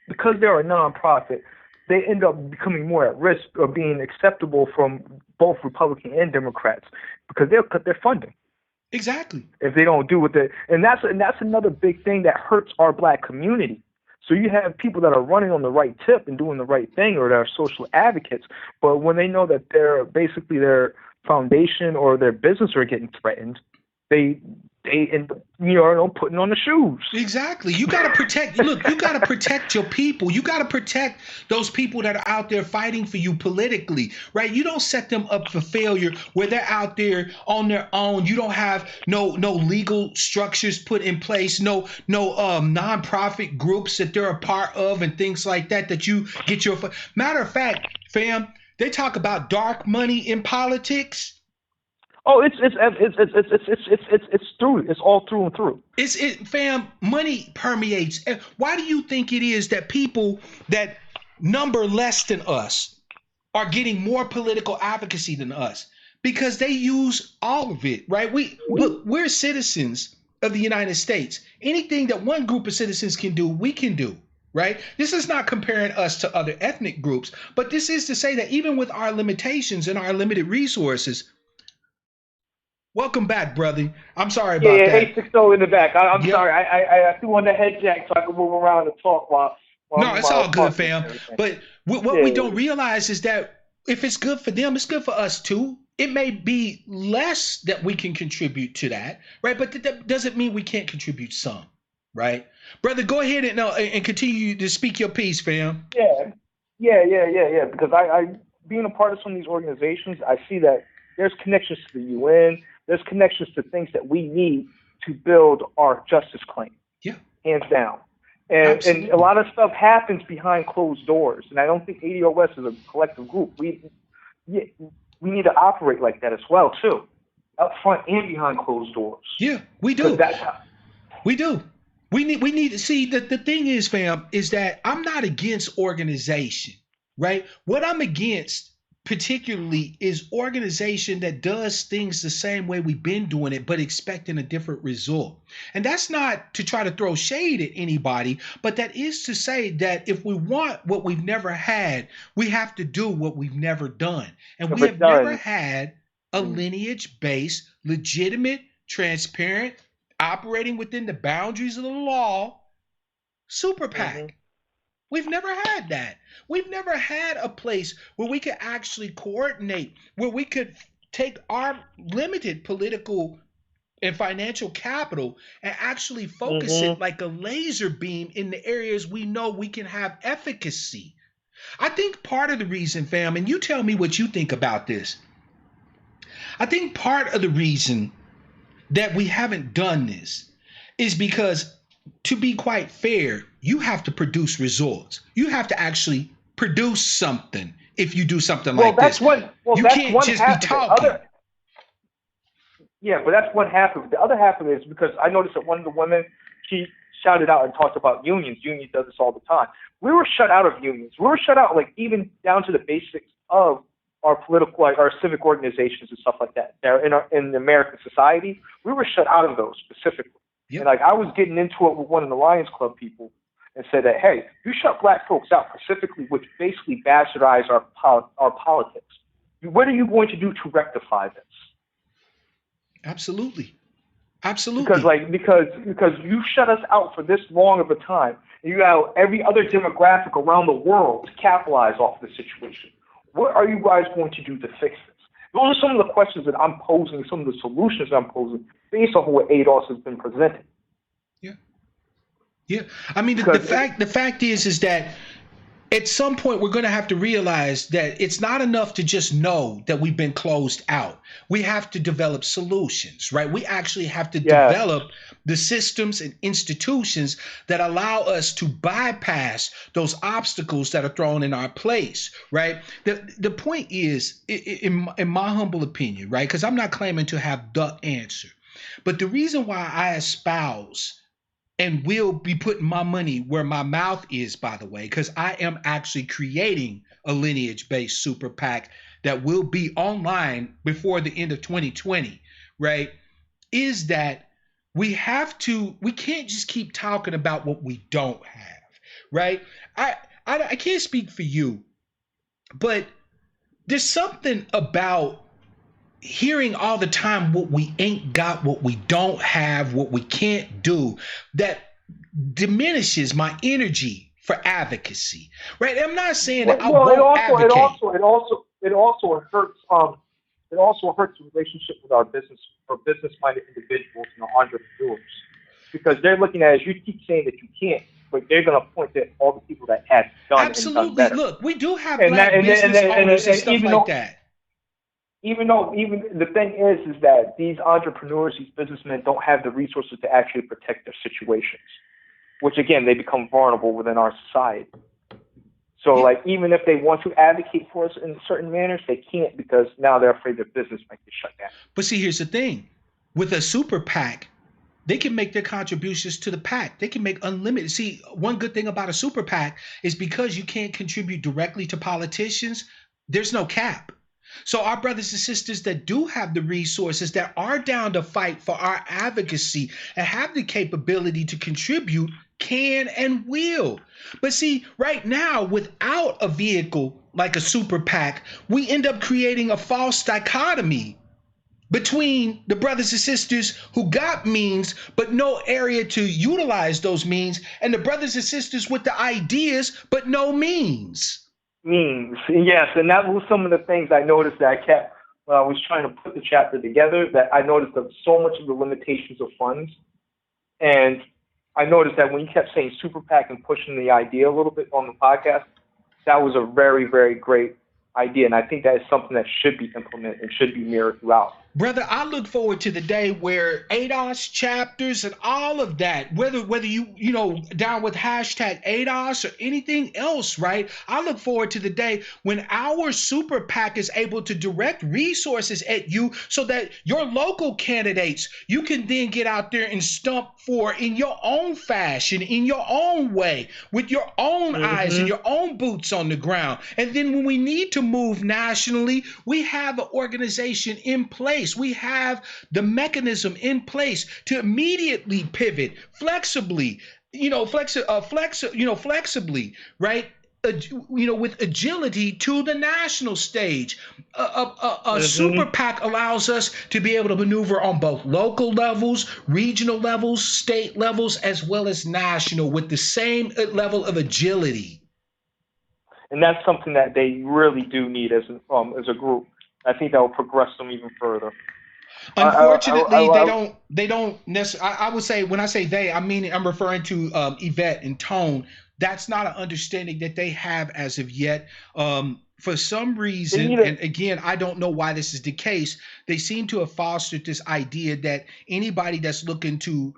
because they're a nonprofit, they end up becoming more at risk of being acceptable from both Republican and Democrats because they'll cut their funding. Exactly. If they don't do what they and that's another big thing that hurts our black community. So you have people that are running on the right tip and doing the right thing, or they're social advocates, but when they know that their foundation or their business are getting threatened, they end up putting on the shoes. Exactly. You got to protect. Look, you got to protect your people. You got to protect those people that are out there fighting for you politically, right? You don't set them up for failure where they're out there on their own. You don't have no legal structures put in place, no nonprofit groups that they're a part of and things like that you get your. Matter of fact, fam, they talk about dark money in politics. Oh, it's through. It's all through and through. Fam, money permeates. Why do you think it is that people that number less than us are getting more political advocacy than us? Because they use all of it, right? We're citizens of the United States. Anything that one group of citizens can do, we can do. Right? This is not comparing us to other ethnic groups, but this is to say that even with our limitations and our limited resources. Welcome back, brother. I'm sorry about that. 860 in the back. I'm sorry. I threw on the head jack so I could move around and talk while no, it's all good, fam. But what we don't realize is that if it's good for them, it's good for us too. It may be less that we can contribute to that, right? But that doesn't mean we can't contribute some, right? Brother, go ahead and continue to speak your piece, fam. Yeah. Because I being a part of some of these organizations, I see that there's connections to the UN, there's connections to things that we need to build our justice claim, Yeah, hands down. And a lot of stuff happens behind closed doors, and I don't think ADOS is a collective group. We need to operate like that as well too, up front and behind closed doors. Yeah, we do. We do. We need to see that the thing is, fam, is that I'm not against organization, right? What I'm against particularly is organization that does things the same way we've been doing it, but expecting a different result. And that's not to try to throw shade at anybody, but that is to say that if we want what we've never had, we have to do what we've never done. And we have never had a lineage-based, legitimate, transparent, operating within the boundaries of the law super PAC. Mm-hmm. We've never had that. We've never had a place where we could actually coordinate, where we could take our limited political and financial capital and actually focus it like a laser beam in the areas we know we can have efficacy. I think part of the reason, fam, and you tell me what you think about this. I think part of the reason that we haven't done this is because, to be quite fair, you have to produce results. You have to actually produce something if you do something like this. You can't just be talking. Yeah, but that's one half of it. The other half of it is because I noticed that one of the women, she shouted out and talked about unions. Unions does this all the time. We were shut out of unions. We were shut out, like, even down to the basics of our political, like our civic organizations and stuff like that. In American society, we were shut out of those specifically. Yep. And like I was getting into it with one of the Lions Club people and said that, hey, you shut black folks out specifically, which basically bastardize our politics. What are you going to do to rectify this? Absolutely. Absolutely. Because you shut us out for this long of a time. And you have every other demographic around the world to capitalize off the situation. What are you guys going to do to fix this? Those are some of the questions that I'm posing, some of the solutions I'm posing based on what ADOS has been presented. Yeah. I mean, the fact is that at some point we're going to have to realize that it's not enough to just know that we've been closed out. We have to develop solutions, right? We actually have to develop the systems and institutions that allow us to bypass those obstacles that are thrown in our place, right? The point is, in my humble opinion, right, because I'm not claiming to have the answer, but the reason why I espouse and will be putting my money where my mouth is, by the way, because I am actually creating a lineage-based super PAC that will be online before the end of 2020, right, is that we can't just keep talking about what we don't have, right? I can't speak for you, but there's something about hearing all the time what we ain't got, what we don't have, what we can't do, that diminishes my energy for advocacy, right? I'm not saying that I won't advocate. It also hurts the relationship with our business-minded individuals and our entrepreneurs, because they're looking at it as you keep saying that you can't, but they're going to point at all the people that have done it and done better. Look, we do have black business owners and stuff like that. Even the thing is that these entrepreneurs, these businessmen don't have the resources to actually protect their situations, which again, they become vulnerable within our society. So like, even if they want to advocate for us in certain manners, they can't because now they're afraid their business might get shut down. But see, here's the thing. With a super PAC, they can make their contributions to the PAC. They can make unlimited. See, one good thing about a super PAC is because you can't contribute directly to politicians, there's no cap. So our brothers and sisters that do have the resources, that are down to fight for our advocacy and have the capability to contribute, can and will. But see, right now, without a vehicle like a super PAC, we end up creating a false dichotomy between the brothers and sisters who got means but no area to utilize those means, and the brothers and sisters with the ideas but no means. means. Yes, and that was some of the things I noticed that I kept when I was trying to put the chapter together, that I noticed that so much of the limitations of funds. And I noticed that when you kept saying super PAC and pushing the idea a little bit on the podcast, that was a very, very great idea. And I think that is something that should be implemented and should be mirrored throughout. Brother, I look forward to the day where ADOS chapters and all of that, whether you down with hashtag ADOS or anything else, right? I look forward to the day when our super PAC is able to direct resources at you so that your local candidates, you can then get out there and stump for in your own fashion, in your own way, with your own eyes and your own boots on the ground. And then when we need to move nationally, we have an organization in place. We have the mechanism in place to immediately pivot flexibly, flexibly, right? With agility to the national stage. A super PAC allows us to be able to maneuver on both local levels, regional levels, state levels, as well as national with the same level of agility. And that's something that they really do need as a group. I think that will progress them even further. Unfortunately, they don't necessarily. I would say when I say they, I'm referring to Yvette and Tone. That's not an understanding that they have as of yet. For some reason, and again, I don't know why this is the case, they seem to have fostered this idea that anybody that's looking to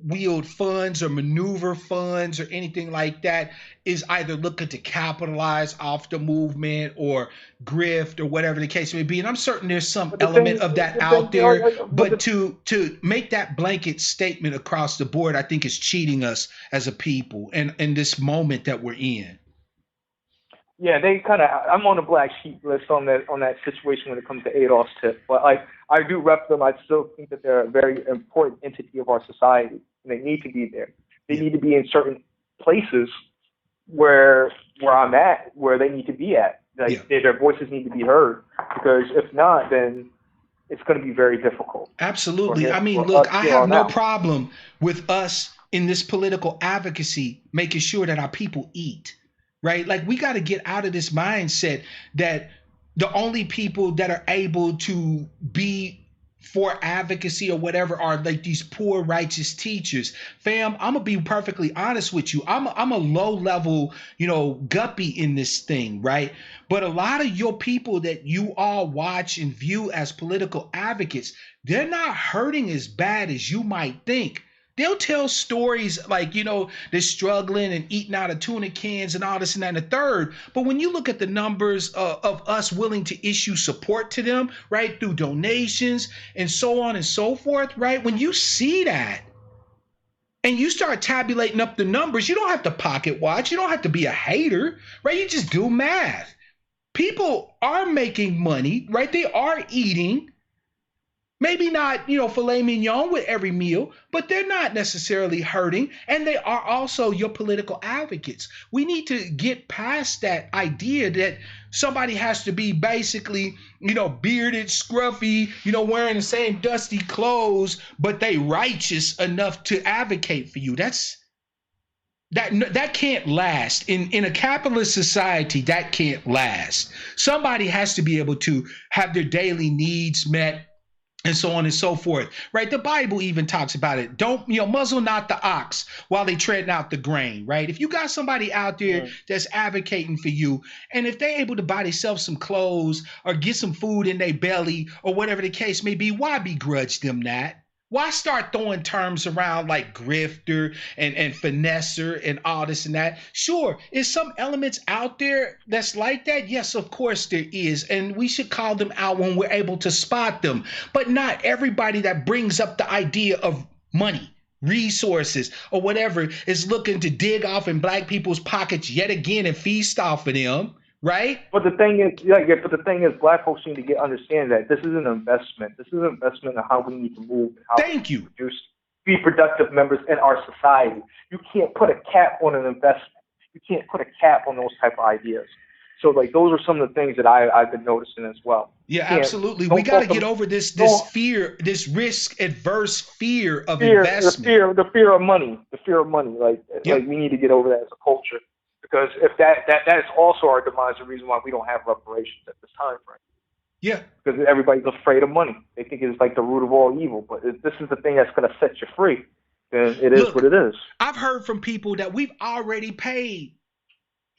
wield funds or maneuver funds or anything like that is either looking to capitalize off the movement or grift or whatever the case may be. And I'm certain there's some element of that out there, but to make that blanket statement across the board, I think is cheating us as a people and in this moment that we're in. Yeah, they kind of. I'm on the black sheep list on that situation when it comes to ADOS tip, but I do rep them. I still think that they're a very important entity of our society, and they need to be there. They need to be in certain places where I'm at, where they need to be at. Their voices need to be heard, because if not, then it's going to be very difficult. Absolutely. Look, I have no problem with us in this political advocacy making sure that our people eat. Right? Like, we got to get out of this mindset that the only people that are able to be for advocacy or whatever are like these poor righteous teachers. Fam, I'm gonna be perfectly honest with you. I'm a low level, guppy in this thing, right? But a lot of your people that you all watch and view as political advocates, they're not hurting as bad as you might think. They'll tell stories like, they're struggling and eating out of tuna cans and all this and that and the third. But when you look at the numbers of us willing to issue support to them, right, through donations and so on and so forth, right, when you see that and you start tabulating up the numbers, you don't have to pocket watch. You don't have to be a hater, right? You just do math. People are making money, right? They are eating. Maybe not, filet mignon with every meal, but they're not necessarily hurting. And they are also your political advocates. We need to get past that idea that somebody has to be basically, bearded, scruffy, wearing the same dusty clothes, but they righteous enough to advocate for you. That can't last. In a capitalist society, that can't last. Somebody has to be able to have their daily needs met, and so on and so forth, right? The Bible even talks about it. Don't, muzzle not the ox while they treading out the grain, right? If you got somebody out there that's advocating for you, and if they're able to buy themselves some clothes or get some food in their belly or whatever the case may be, why begrudge them that? Why start throwing terms around like grifter and finesser and all this and that? Sure, is some elements out there that's like that? Yes, of course there is. And we should call them out when we're able to spot them. But not everybody that brings up the idea of money, resources, or whatever is looking to dig off in black people's pockets yet again and feast off of them. Right. But the thing is, black folks need to understand that this is an investment. This is an investment in how we need to move. Thank you. Be productive members in our society. You can't put a cap on an investment. You can't put a cap on those type of ideas. So, those are some of the things that I've been noticing as well. Yeah, absolutely. We got to get over this fear, this risk adverse fear of investment. The fear of money. Like we need to get over that as a culture. Because if that is also our demise, the reason why we don't have reparations at this time frame. Yeah. Because everybody's afraid of money. They think it's like the root of all evil. But if this is the thing that's going to set you free, then it is what it is. I've heard from people that we've already paid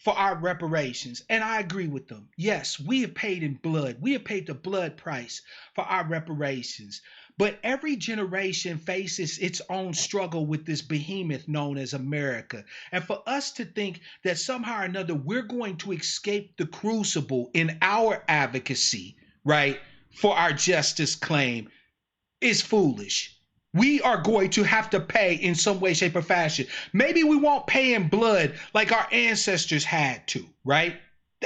for our reparations, and I agree with them. Yes, we have paid in blood. We have paid the blood price for our reparations. But every generation faces its own struggle with this behemoth known as America. And for us to think that somehow or another we're going to escape the crucible in our advocacy, right, for our justice claim is foolish. We are going to have to pay in some way, shape, or fashion. Maybe we won't pay in blood like our ancestors had to, right?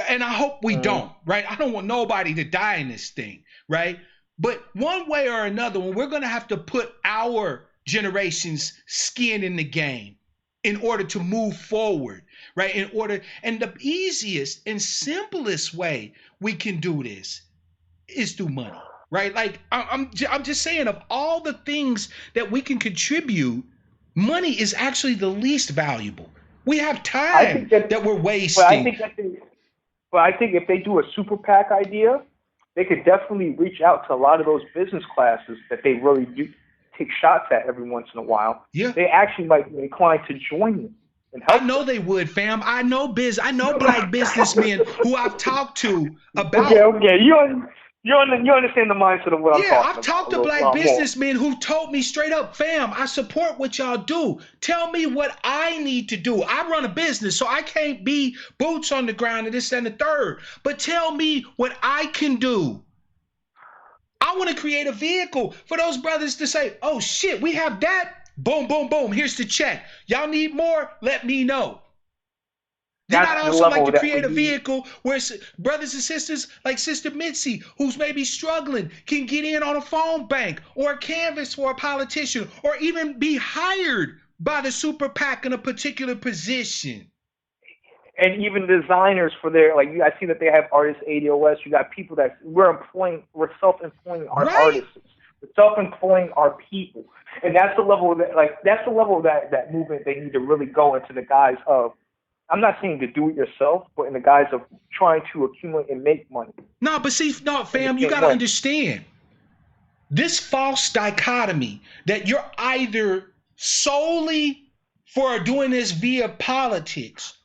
And I hope we don't, right? I don't want nobody to die in this thing, right? But one way or another, when we're going to have to put our generation's skin in the game in order to move forward, right? And the easiest and simplest way we can do this is through money. Right? Like I'm just saying, of all the things that we can contribute, money is actually the least valuable. We have time that we're wasting. But I think if they do a super PAC idea, they could definitely reach out to a lot of those business classes that they really do take shots at every once in a while. Yeah. They actually might be inclined to join them and help. I know they would, fam. I know black businessmen who I've talked to about. Okay. You understand the mindset of what I'm talking about. Yeah, I've talked to black businessmen who told me straight up, fam, I support what y'all do. Tell me what I need to do. I run a business, so I can't be boots on the ground and this and the third. But tell me what I can do. I want to create a vehicle for those brothers to say, oh, shit, we have that. Boom, boom, boom. Here's the check. Y'all need more? Let me know. Then I'd also like to create a vehicle where brothers and sisters like Sister Mitzi, who's maybe struggling, can get in on a phone bank or a canvas for a politician or even be hired by the super PAC in a particular position. And even designers for their, like, I see that they have artists ADOS. You got people that we're self-employing our artists. We're self-employing our people. And that's the level that, that movement they need to really go into the guise of. I'm not saying to do it yourself, but in the guise of trying to accumulate and make money. No, but see, fam, you got to understand this false dichotomy that you're either solely for doing this via politics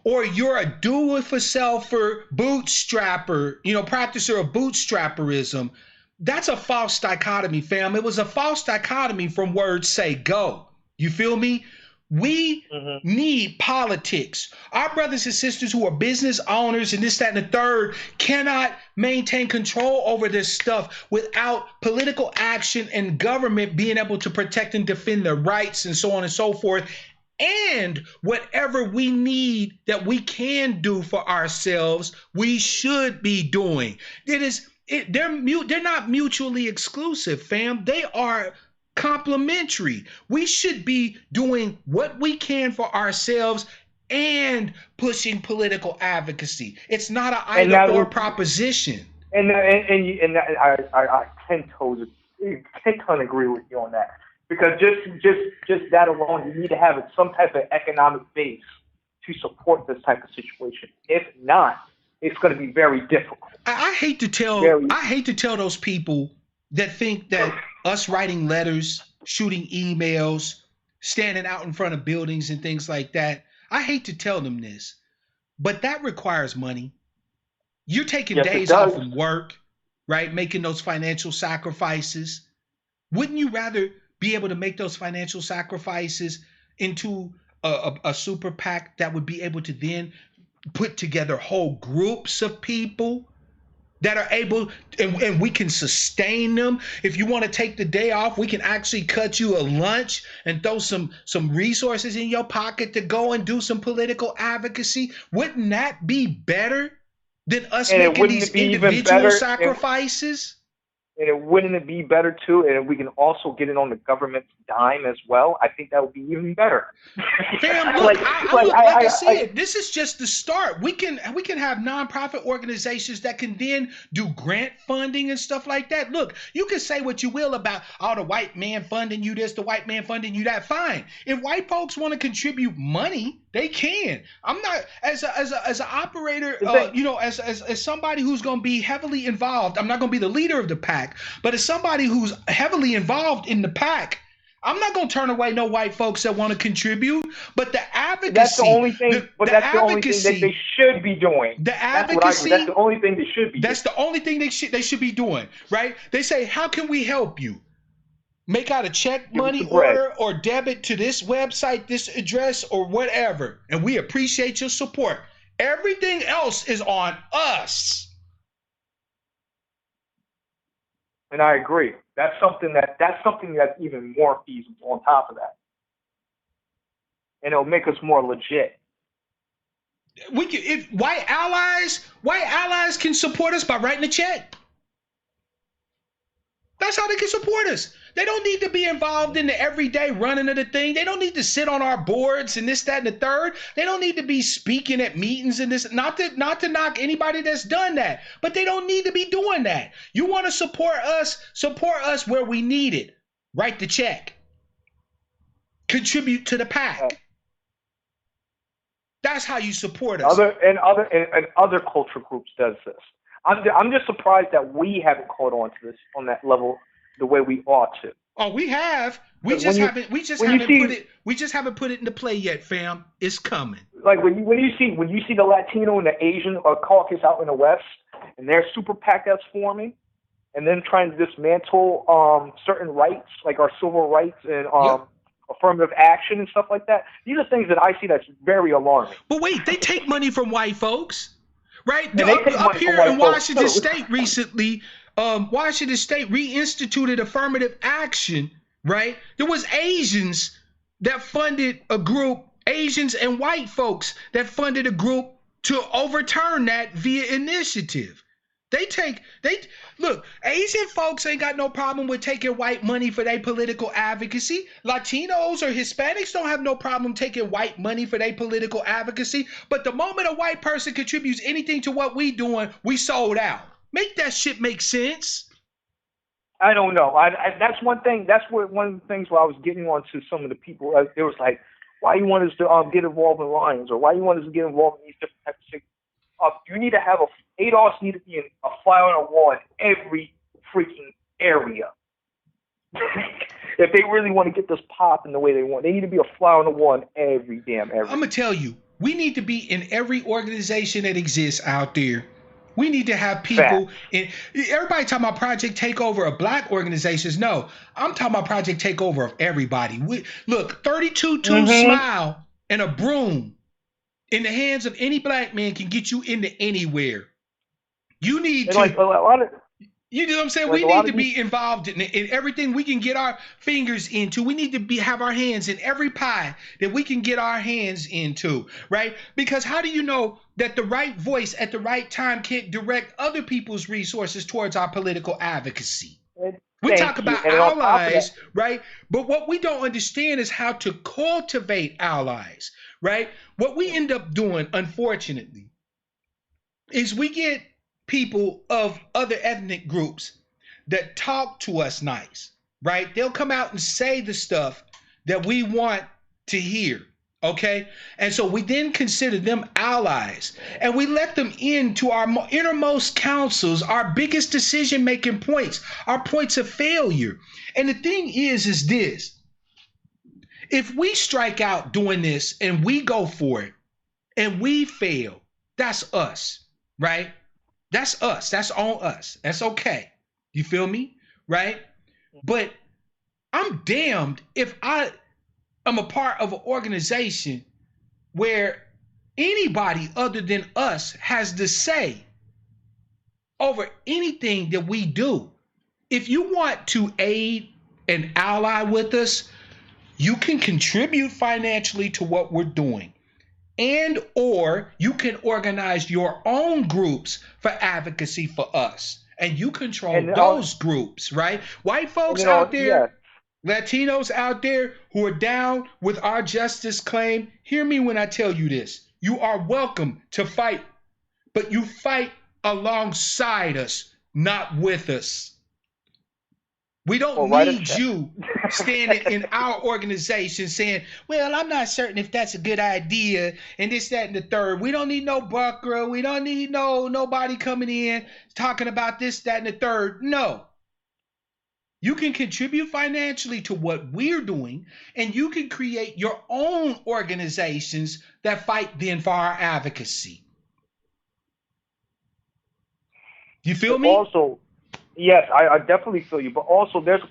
or you're a do-it-for-selfer bootstrapper, practicer of bootstrapperism. That's a false dichotomy, fam. It was a false dichotomy from words say go. You feel me? We need politics. Our brothers and sisters who are business owners and this, that, and the third cannot maintain control over this stuff without political action and government being able to protect and defend their rights and so on and so forth. And whatever we need that we can do for ourselves, we should be doing. They're not mutually exclusive, fam. They are complementary. We should be doing what we can for ourselves and pushing political advocacy. It's not an either or proposition. And I 10 toes agree with you on that, because just that alone, you need to have some type of economic base to support this type of situation. If not, it's going to be very difficult. I hate to tell those people that think that us writing letters, shooting emails, standing out in front of buildings and things like that, I hate to tell them this, but that requires money. You're taking days off from work, right? Making those financial sacrifices. Wouldn't you rather be able to make those financial sacrifices into a super PAC that would be able to then put together whole groups of people that are able, and we can sustain them? If you want to take the day off, we can actually cut you a lunch and throw some resources in your pocket to go and do some political advocacy. Wouldn't that be better than us making these individual sacrifices? And wouldn't it be better too? And we can also get it on the government's dime as well, I think that would be even better. Fam, look, like I said, this is just the start. We can have nonprofit organizations that can then do grant funding and stuff like that. Look, you can say what you will about the white man funding you this, the white man funding you that. Fine. If white folks want to contribute money, they can. I'm not as an operator, as somebody who's going to be heavily involved. I'm not going to be the leader of the pack, but as somebody who's heavily involved in the pack, I'm not going to turn away no white folks that want to contribute, but the advocacy. That's the only thing. That's the only thing that they should be doing. The advocacy. That's the only thing they should be. That's the only thing they should be doing, right? They say, "How can we help you?" Make out a check money order or debit to this website, this address, or whatever, and we appreciate your support. Everything else is on us. And I agree. That's something that's even more feasible on top of that. And it'll make us more legit. We can, if white allies can support us by writing a check. That's how they can support us. They don't need to be involved in the everyday running of the thing. They don't need to sit on our boards and this, that, and the third. They don't need to be speaking at meetings and this. Not to knock anybody that's done that, but they don't need to be doing that. You want to support us where we need it. Write the check. Contribute to the pack. That's how you support us. Other culture groups does this. I'm just surprised that we haven't caught on to this on that level the way we ought to. Oh, we have. We just haven't put it into play yet, fam. It's coming. Like when you see the Latino and the Asian caucus out in the West and their super PAC that's forming, and then trying to dismantle certain rights like our civil rights and affirmative action and stuff like that. These are things that I see that's very alarming. But wait, they take money from white folks. Right? Up here in Washington State recently, Washington State reinstituted affirmative action, right? There was Asians that funded a group, Asians and white folks that funded a group to overturn that via initiative. Look, Asian folks ain't got no problem with taking white money for their political advocacy. Latinos or Hispanics don't have no problem taking white money for their political advocacy. But the moment a white person contributes anything to what we doing, we sold out. Make that shit make sense. I don't know. That's one thing. That's one of the things where I was getting on to some of the people. It was like, why you want us to get involved in Lions, or why you want us to get involved in these different types of things. You need to have ADOS need to be a fly on a wall in every freaking area. If they really want to get this pop in the way they want, they need to be a fly on the wall in every damn area. I'm gonna tell you, we need to be in every organization that exists out there. We need to have people in. Everybody talking about Project Takeover of black organizations. No, I'm talking about Project Takeover of everybody. Look, 32 smile and a broom in the hands of any black man can get you into anywhere. You need to. You know what I'm saying? We need to be involved in everything we can get our fingers into. We need to have our hands in every pie that we can get our hands into, right? Because how do you know that the right voice at the right time can't direct other people's resources towards our political advocacy? We talk about allies, right? But what we don't understand is how to cultivate allies, right? What we end up doing, unfortunately, is we get people of other ethnic groups that talk to us nice, right? They'll come out and say the stuff that we want to hear, okay? And so we then consider them allies, and we let them into our innermost councils, our biggest decision-making points, our points of failure. And the thing is this: if we strike out doing this and we go for it and we fail, that's us, right? That's us. That's on us. That's okay. You feel me? Right? But I'm damned if I am a part of an organization where anybody other than us has the say over anything that we do. If you want to aid and ally with us, you can contribute financially to what we're doing. And or you can organize your own groups for advocacy for us. And you control those groups, right? White folks out there, Latinos out there who are down with our justice claim, hear me when I tell you this. You are welcome to fight, but you fight alongside us, not with us. We don't Well, write a need check. you standing in our organization saying, well, I'm not certain if that's a good idea and this, that, and the third. We don't need no bucker. We don't need nobody coming in talking about this, that, and the third. No. You can contribute financially to what we're doing, and you can create your own organizations that fight then for our advocacy. You feel me? Also, yes, I definitely feel you. But also, there's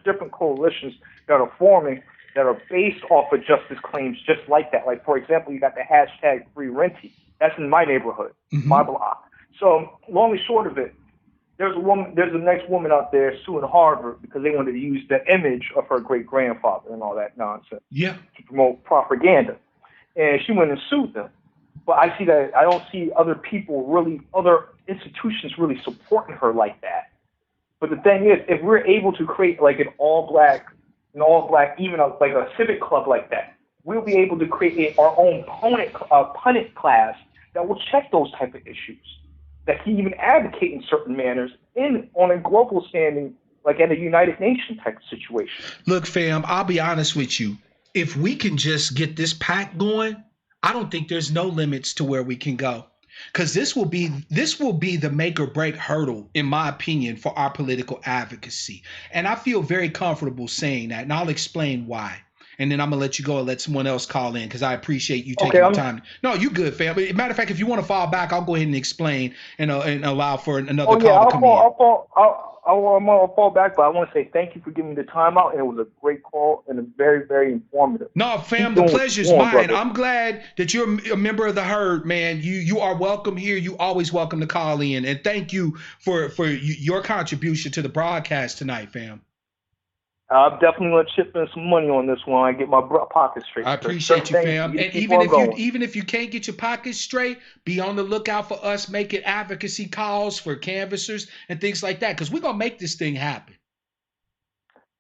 different coalitions that are forming that are based off of justice claims just like that. Like, for example, you got the hashtag Free Renty. That's in my neighborhood, my block. So, long and short of it, there's a next woman out there suing Harvard because they wanted to use the image of her great grandfather and all that nonsense to promote propaganda. And she went and sued them. But I don't see other institutions really supporting her like that. But the thing is, if we're able to create like an all black, even like a civic club like that, we'll be able to create our own pundit class that will check those type of issues, that can even advocate in certain manners on a global standing, like at a United Nations type of situation. Look, fam, I'll be honest with you. If we can just get this pack going, I don't think there's no limits to where we can go. Because this will be the make or break hurdle, in my opinion, for our political advocacy. And I feel very comfortable saying that, and I'll explain why. And then I'm gonna let you go and let someone else call in because I appreciate you taking the time. No, you good, fam. Matter of fact, if you want to fall back, I'll go ahead and explain and allow for another call to come in. I'll fall back, but I want to say thank you for giving me the time out, and it was a great call and a very, very informative. No, fam, the pleasure's mine. Brother. I'm glad that you're a member of the herd, man. You are welcome here. You always welcome to call in, and thank you for your contribution to the broadcast tonight, fam. I'm definitely going to chip in some money on this one and get my pockets straight. I appreciate you, fam. And even if you can't get your pockets straight, be on the lookout for us making advocacy calls for canvassers and things like that, because we're going to make this thing happen.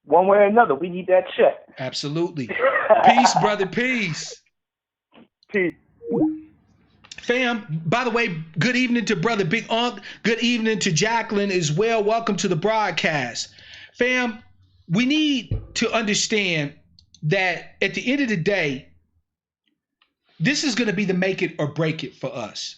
One way or another, we need that check. Absolutely. Peace, brother. Peace. Peace. Fam, by the way, good evening to brother Big Unk. Good evening to Jacqueline as well. Welcome to the broadcast. Fam, we need to understand that at the end of the day, this is going to be the make it or break it for us.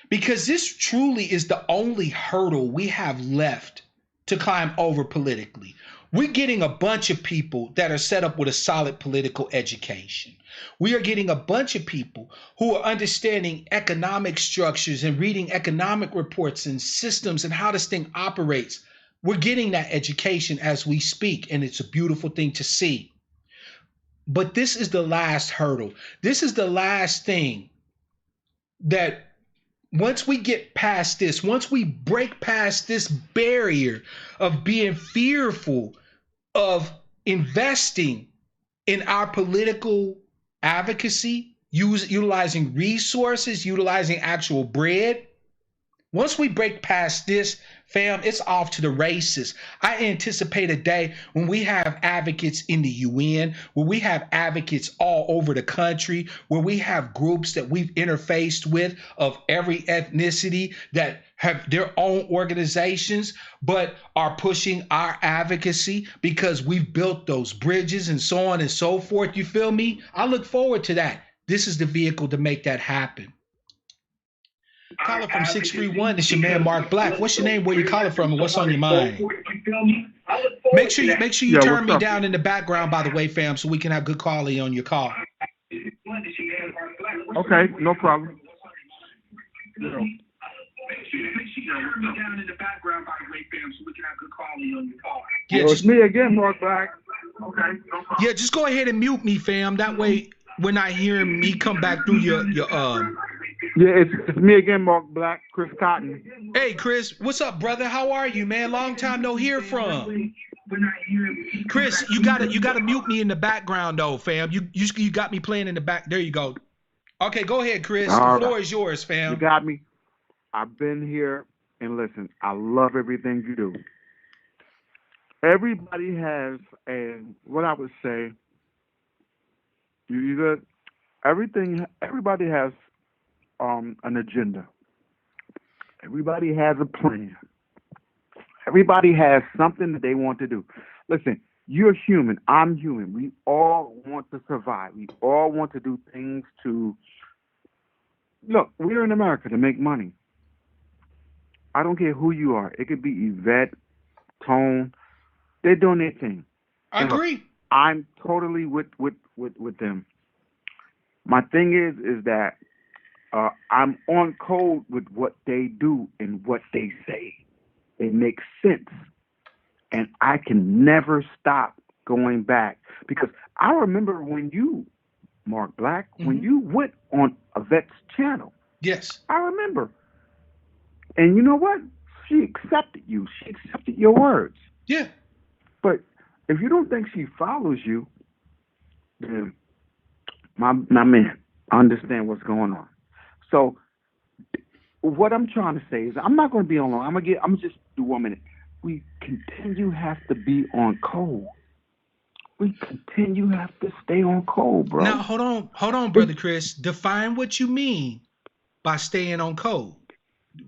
Because this truly is the only hurdle we have left to climb over politically. We're getting a bunch of people that are set up with a solid political education. We are getting a bunch of people who are understanding economic structures and reading economic reports and systems and how this thing operates. We're getting that education as we speak, and it's a beautiful thing to see. But this is the last hurdle. This is the last thing that once we get past this, once we break past this barrier of being fearful of investing in our political advocacy, utilizing resources, utilizing actual bread, once we break past this, fam, it's off to the races. I anticipate a day when we have advocates in the UN, where we have advocates all over the country, where we have groups that we've interfaced with of every ethnicity that have their own organizations, but are pushing our advocacy because we've built those bridges and so on and so forth. You feel me? I look forward to that. This is the vehicle to make that happen. Caller from 631. It's your man Mark Black. What's your name? Where you calling from? And what's on your mind? Make sure you turn me down in the background, by the way, fam, so we can have good quality on your call. Okay, no problem. Yeah, it's me again, Mark Black. Okay, no problem. Yeah, just go ahead and mute me, fam. That way we're not hearing me come back through your Yeah, it's me again, Mark Black, Chris Cotton. Hey, Chris, what's up, brother? How are you, man? Long time no hear from. Chris, you gotta mute me in the background though, fam. You got me playing in the back. There you go. Okay, go ahead, Chris. The floor is yours, fam. You got me. I've been here, and listen, I love everything you do. everybody has what I would say, you either everybody has an agenda. Everybody has a plan. Everybody has something that they want to do. Listen, you're human. I'm human. We all want to survive. We all want to do things to look. We're in America to make money. I don't care who you are. It could be Yvette, Tone. They're doing their thing. I And look, agree. I'm totally with them. My thing is that I'm on code with what they do and what they say. It makes sense. And I can never stop going back. Because I remember when you, Mark Black, when you went on Yvette's channel. Yes. I remember. And you know what? She accepted you. She accepted your words. Yeah. But if you don't think she follows you, then my man, I understand what's going on. So what I'm trying to say is I'm not going to be on long. I'm gonna just do 1 minute. We have to be on code. We have to stay on code, bro. Now hold on, brother Chris. Define what you mean by staying on code.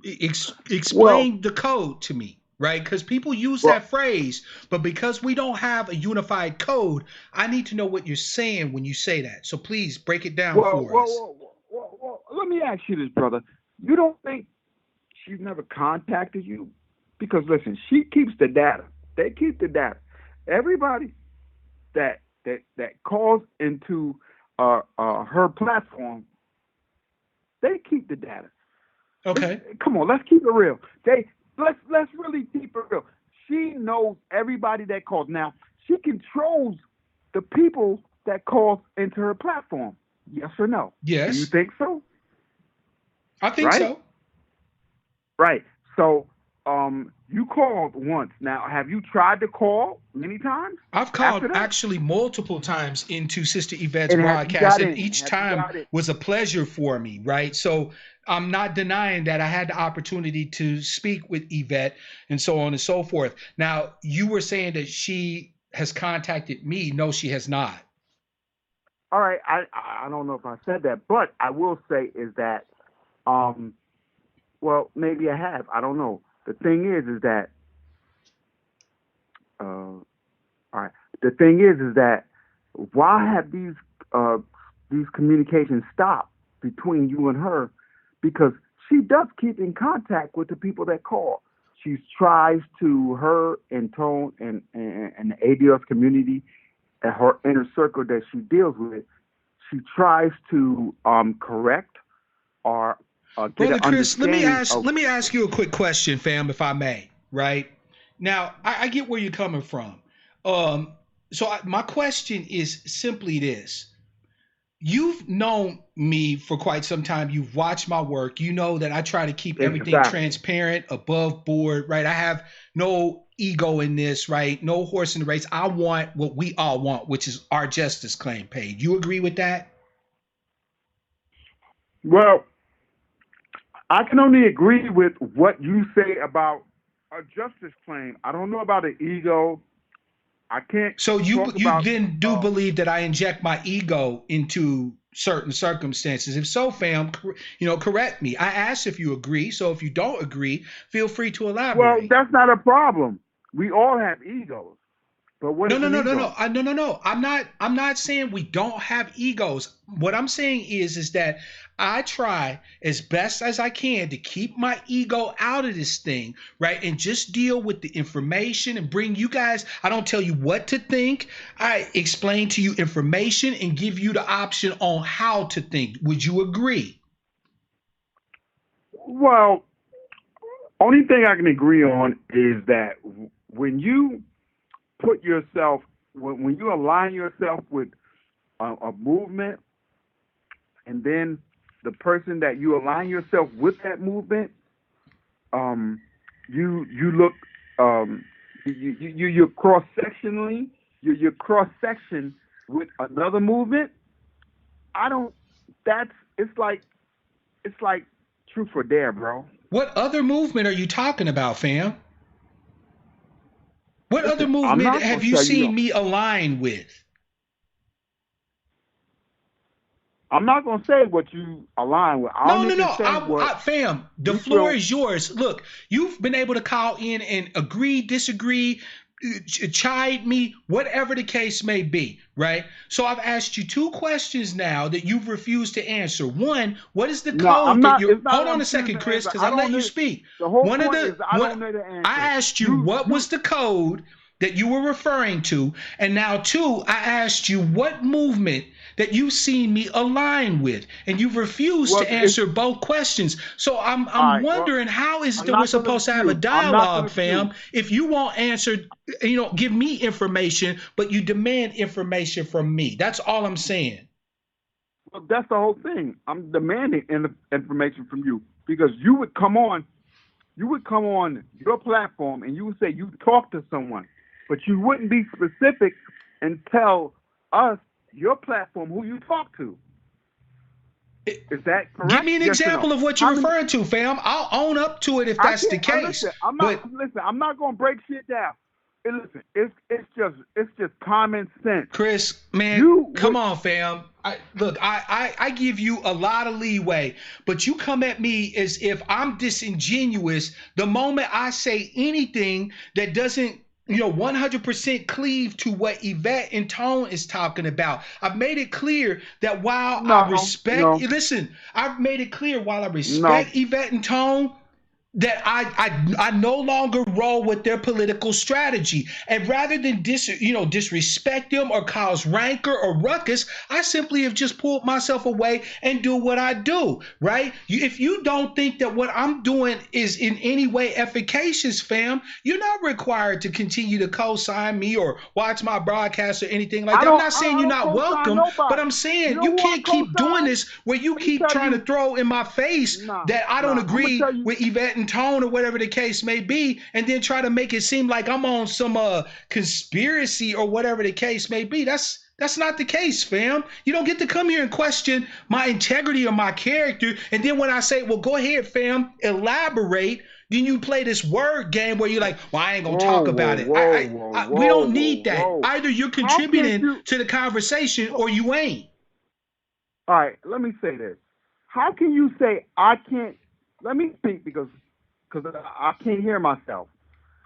Explain the code to me, right? Because people use that phrase, but because we don't have a unified code, I need to know what you're saying when you say that. So please break it down for us. Well, let me ask you this, brother. You don't think she's never contacted you? Because listen, she keeps the data. They keep the data. Everybody that calls into her platform, they keep the data. Okay. Come on, let's keep it real. Let's really keep it real. She knows everybody that calls. Now, she controls the people that call into her platform. Yes or no? Yes. Do you think so? I think so. Right. So, you called once. Now, have you tried to call many times? I've called actually multiple times into Sister Yvette's broadcast, and each time was a pleasure for me, right? So I'm not denying that I had the opportunity to speak with Yvette and so on and so forth. Now, you were saying that she has contacted me. No, she has not. All right. I don't know if I said that, but I will say is that, well, maybe I have. I don't know. The thing is that, all right. The thing is that, why have these communications stopped between you and her? Because she does keep in contact with the people that call. She tries to, her and Tone and the ADS community, and her inner circle that she deals with, she tries to correct or Brother Chris, let me ask you a quick question, fam, if I may. Right now, I get where you're coming from. My question is simply this: you've known me for quite some time. You've watched my work. You know that I try to keep everything transparent, above board, right? I have no ego in this, right? No horse in the race. I want what we all want, which is our justice claim paid. You agree with that? Well, I can only agree with what you say about a justice claim. I don't know about an ego. I can't. So you then do believe that I inject my ego into certain circumstances? If so, fam, correct me. I asked if you agree. So if you don't agree, feel free to elaborate. Well, that's not a problem. We all have egos. But what is an ego? No. I'm not saying we don't have egos. What I'm saying is that I try as best as I can to keep my ego out of this thing, right? And just deal with the information and bring you guys. I don't tell you what to think. I explain to you information and give you the option on how to think. Would you agree? Well, only thing I can agree on is that when you put yourself, when you align yourself with a movement, and then the person that you align yourself with that movement, you look, you're cross-sectionally, you're cross-section with another movement. It's like truth or dare, bro. What other movement are you talking about, fam? What other other I'm movement not have gonna you tell seen me align with? I'm not gonna say what you align with. I No, only no, can no. say what Fam, the you floor feel. is yours. Look, you've been able to call in and agree, disagree, chide me, whatever the case may be, right? So I've asked you two questions now that you've refused to answer. One, what is the No, I'm code that not. you're? It's not Hold that on I'm a second, refusing to Chris, answer. because I I let don't you know. speak. The whole One of point the is I one don't know the I answer. asked you what was the code that you were referring to, and now two, I asked you what movement that you've seen me align with, and you've refused Well, to it's answer both questions. So I'm all right. Well, wondering, how is it I'm that we're not gonna supposed to have a refuse. I'm not gonna dialogue, refuse. fam, if you won't answer, give me information, but you demand information from me. That's all I'm saying. Well, that's the whole thing. I'm demanding information from you because you would come on your platform and you would say you talk to someone, but you wouldn't be specific and tell us your platform who you talk to. Is that Give correct? me an Yes or no? example of what you're How many? referring to, fam. I'll own up to it if I that's the can't. case. Listen. I'm not. But Listen. I'm not gonna break shit down. And listen. It's just common sense. Chris, man, You come would. on, fam. I give you a lot of leeway, but you come at me as if I'm disingenuous the moment I say anything that doesn't 100% cleave to what Yvette and Tone is talking about. I've made it clear that while I No. respect, No. listen, I've made it clear while I No. respect Yvette and Tone, that I no longer roll with their political strategy, and rather than disrespect them or cause rancor or ruckus, I simply have just pulled myself away and do what I do. Right? If you don't think that what I'm doing is in any way efficacious, fam, you're not required to continue to co-sign me or watch my broadcast or anything like that. I'm not saying I you're don't not co-sign welcome, but nobody. I'm You saying know you who I can't keep doing co-sign? this where you Let me keep tell trying to you. throw in my face that I don't I'm gonna agree tell you. with Yvette and Tone or whatever the case may be, and then try to make it seem like I'm on some conspiracy or whatever the case may be. That's not the case, fam. You don't get to come here and question my integrity or my character, and then when I say, well, go ahead, fam, elaborate, then you play this word game where you're like, well, I ain't gonna Whoa, talk whoa, about it. whoa, whoa, We whoa, don't whoa, need that. whoa. Either you're How can't contributing you? to the conversation or you ain't. All right, let me say this. How can you say I can't? Let me think because I can't hear myself.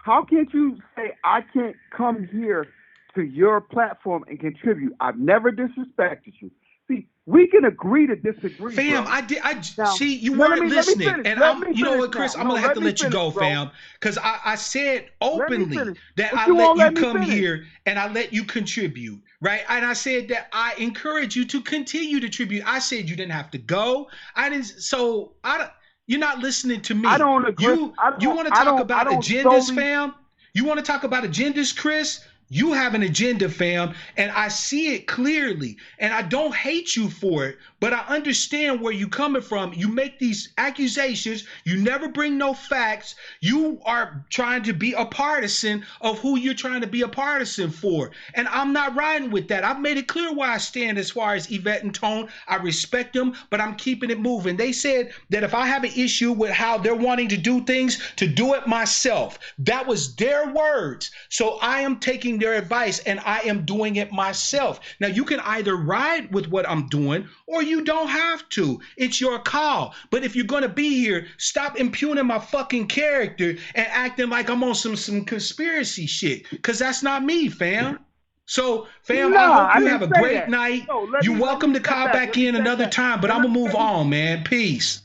How can't you say I can't come here to your platform and contribute? I've never disrespected you. See, we can agree to disagree, Fam, bro. I did. I Now, see you let weren't me let me listening, finish. and Let me you know finish what, now. Chris? I'm No, gonna have let to me let you finish, go, bro. fam, because I said Let me openly finish. that But I you let won't you let me come finish. here and I let you contribute, right? And I said that I encourage you to continue to contribute. I said you didn't have to go. I didn't. So I don't. You're not listening to I me. don't agree. You want to talk about agendas, fam? You want to talk about agendas, Chris? You have an agenda, fam, and I see it clearly. And I don't hate you for it, but I understand where you're coming from. You make these accusations, you never bring no facts. You are trying to be a partisan of who you're trying to be a partisan for. And I'm not riding with that. I've made it clear where I stand as far as Yvette and Tone. I respect them, but I'm keeping it moving. They said that if I have an issue with how they're wanting to do things, to do it myself. That was their words. So I am taking their advice and I am doing it myself. Now you can either ride with what I'm doing or you don't have to. It's your call. But if you're going to be here, stop impugning my fucking character and acting like I'm on some conspiracy shit, because that's not me, fam. So, fam, I Nah, hope I you have didn't a say great that. night. No, You're let me welcome to step call back. back Let me in step another back. time, but Now, I'm going to let move me, on, man. Peace.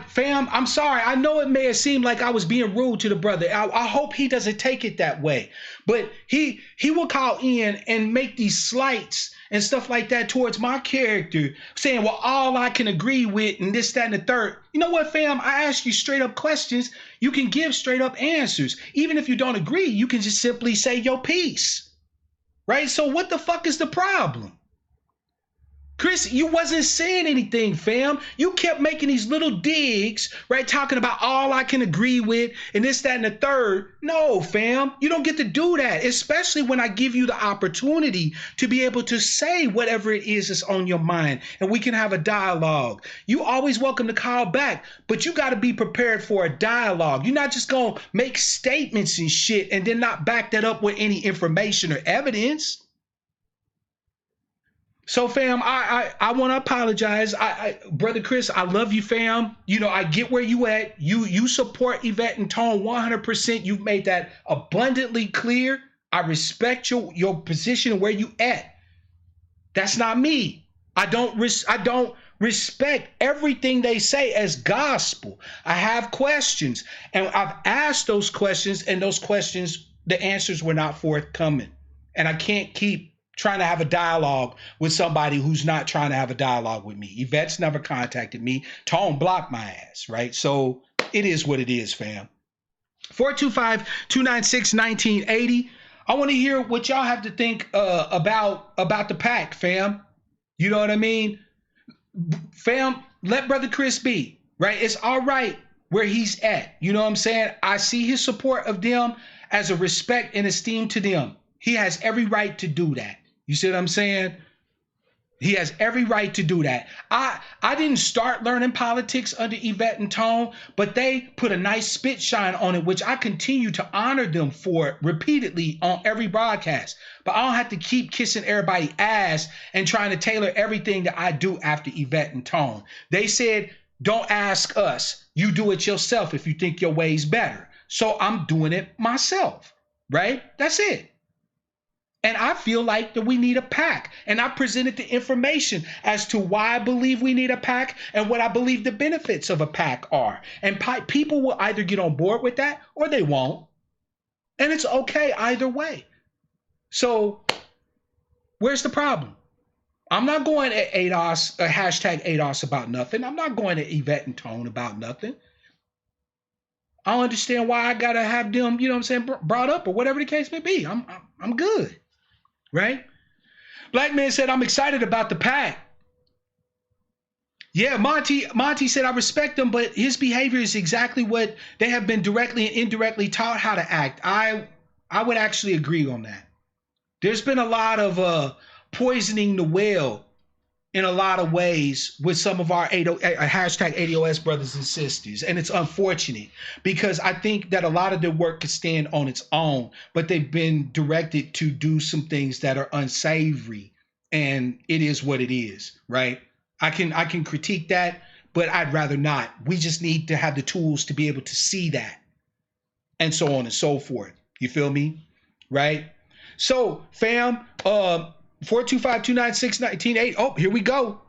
Fam, I'm sorry. I know it may have seemed like I was being rude to the brother. I hope he doesn't take it that way. But he will call in and make these slights and stuff like that towards my character, saying, well, all I can agree with and this, that, and the third. You know what, fam? I ask you straight up questions. You can give straight up answers. Even if you don't agree, you can just simply say your piece. Right? So what the fuck is the problem? Chris, you wasn't saying anything, fam. You kept making these little digs, right? Talking about all I can agree with and this, that, and the third. No, fam, you don't get to do that, especially when I give you the opportunity to be able to say whatever it is that's on your mind and we can have a dialogue. You always welcome to call back, but you got to be prepared for a dialogue. You're not just going to make statements and shit and then not back that up with any information or evidence. So, fam, I want to apologize. Brother Chris, I love you, fam. You know, I get where you at. You support Yvette and Tone 100%. You've made that abundantly clear. I respect your position and where you at. That's not me. I don't respect everything they say as gospel. I have questions, and I've asked those questions, and those questions, the answers were not forthcoming. And I can't keep trying to have a dialogue with somebody who's not trying to have a dialogue with me. Yvette's never contacted me. Tone blocked my ass, right? So it is what it is, fam. 425-296-1980. I want to hear what y'all have to think about the pack, fam. You know what I mean? Fam, let Brother Chris be, right? It's all right where he's at. You know what I'm saying? I see his support of them as a respect and esteem to them. He has every right to do that. You see what I'm saying? He has every right to do that. I didn't start learning politics under Yvette and Tone, but they put a nice spit shine on it, which I continue to honor them for repeatedly on every broadcast. But I don't have to keep kissing everybody's ass and trying to tailor everything that I do after Yvette and Tone. They said, don't ask us. You do it yourself if you think your way's better. So I'm doing it myself, right? That's it. And I feel like that we need a pack. And I presented the information as to why I believe we need a pack and what I believe the benefits of a pack are. And people will either get on board with that or they won't. And it's okay either way. So where's the problem? I'm not going at ADOS, hashtag ADOS about nothing. I'm not going at Yvette and Tone about nothing. I don't understand why I got to have them, you know what I'm saying, brought up or whatever the case may be. I'm good. Right? Black man said, I'm excited about the pack. Yeah, Monty said, I respect him, but his behavior is exactly what they have been directly and indirectly taught how to act. I would actually agree on that. There's been a lot of poisoning the well in a lot of ways with some of our hashtag ADOS brothers and sisters. And it's unfortunate because I think that a lot of their work could stand on its own, but they've been directed to do some things that are unsavory. And it is what it is, right? I can critique that, but I'd rather not. We just need to have the tools to be able to see that and so on and so forth. You feel me? Right? So, fam, 425-296-1980. Oh, here we go.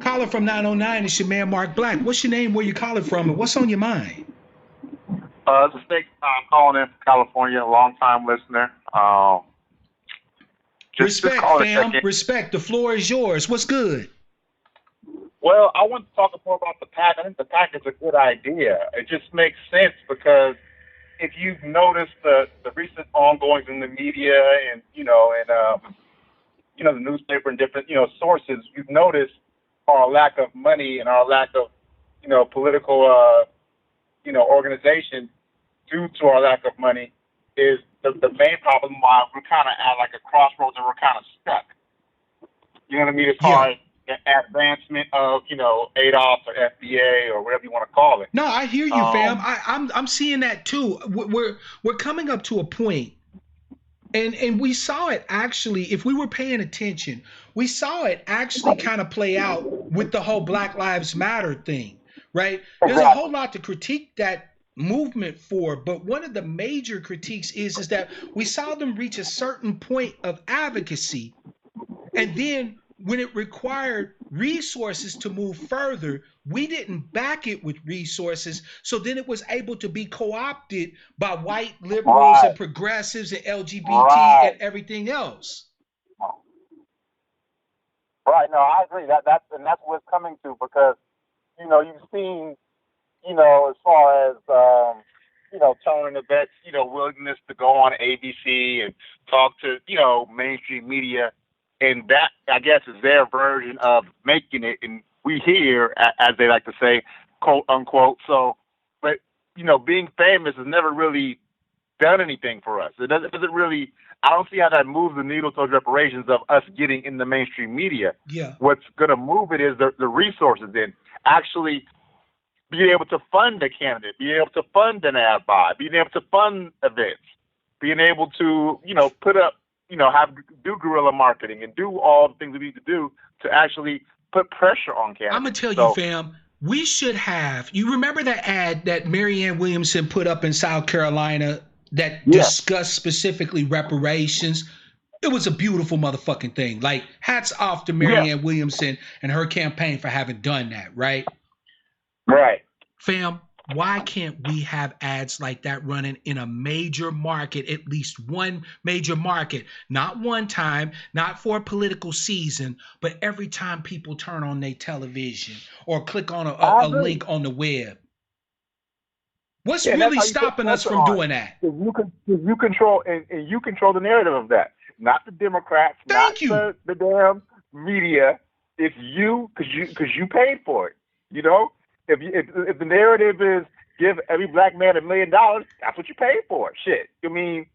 Caller from 909. It's your man, Mark Black. What's your name? Where you calling from? And what's on your mind? This is Nick. I'm calling in from California, a long-time listener. Respect, fam. Respect. The floor is yours. What's good? Well, I want to talk more about the pack. I think the pack is a good idea. It just makes sense because if you've noticed the recent ongoings in the media and the newspaper and different sources, you've noticed our lack of money and our lack of political organization due to our lack of money is the main problem why we're kind of at like a crossroads and we're kind of stuck. You know what I mean? As far as the advancement of ADOS or FBA or whatever you want to call it. No, I hear you, fam. I'm seeing that too. We're coming up to a point, and we saw it actually. If we were paying attention, we saw it actually kind of play out with the whole Black Lives Matter thing, right? There's a whole lot to critique that movement for, but one of the major critiques is that we saw them reach a certain point of advocacy, and then when it required resources to move further, we didn't back it with resources. So then it was able to be co-opted by white liberals and progressives and LGBT and everything else. Right. No, I agree. That's what it's coming to because, you've seen, as far as, turning events, willingness to go on ABC and talk to, mainstream media and that, I guess, is their version of making it, and we here, as they like to say, quote unquote. So, but being famous has never really done anything for us. It doesn't really. I don't see how that moves the needle towards reparations of us getting in the mainstream media. Yeah. What's going to move it is the resources. Then actually being able to fund a candidate, being able to fund an ad buy, being able to fund events, being able to put up, do guerrilla marketing and do all the things we need to do to actually put pressure on candidates. I'm gonna tell you, fam. We should have. You remember that ad that Marianne Williamson put up in South Carolina that discussed specifically reparations? It was a beautiful motherfucking thing. Like, hats off to Marianne Williamson and her campaign for having done that, right? Right. Fam, why can't we have ads like that running in a major market, at least one major market? Not one time, not for a political season, but every time people turn on their television or click on a link on the web. What's really stopping us from doing that? You control and you control the narrative of that. Not the Democrats, the damn media. It's you, because you paid for it. If the narrative is give every black man $1 million, that's what you paid for. Shit, I mean,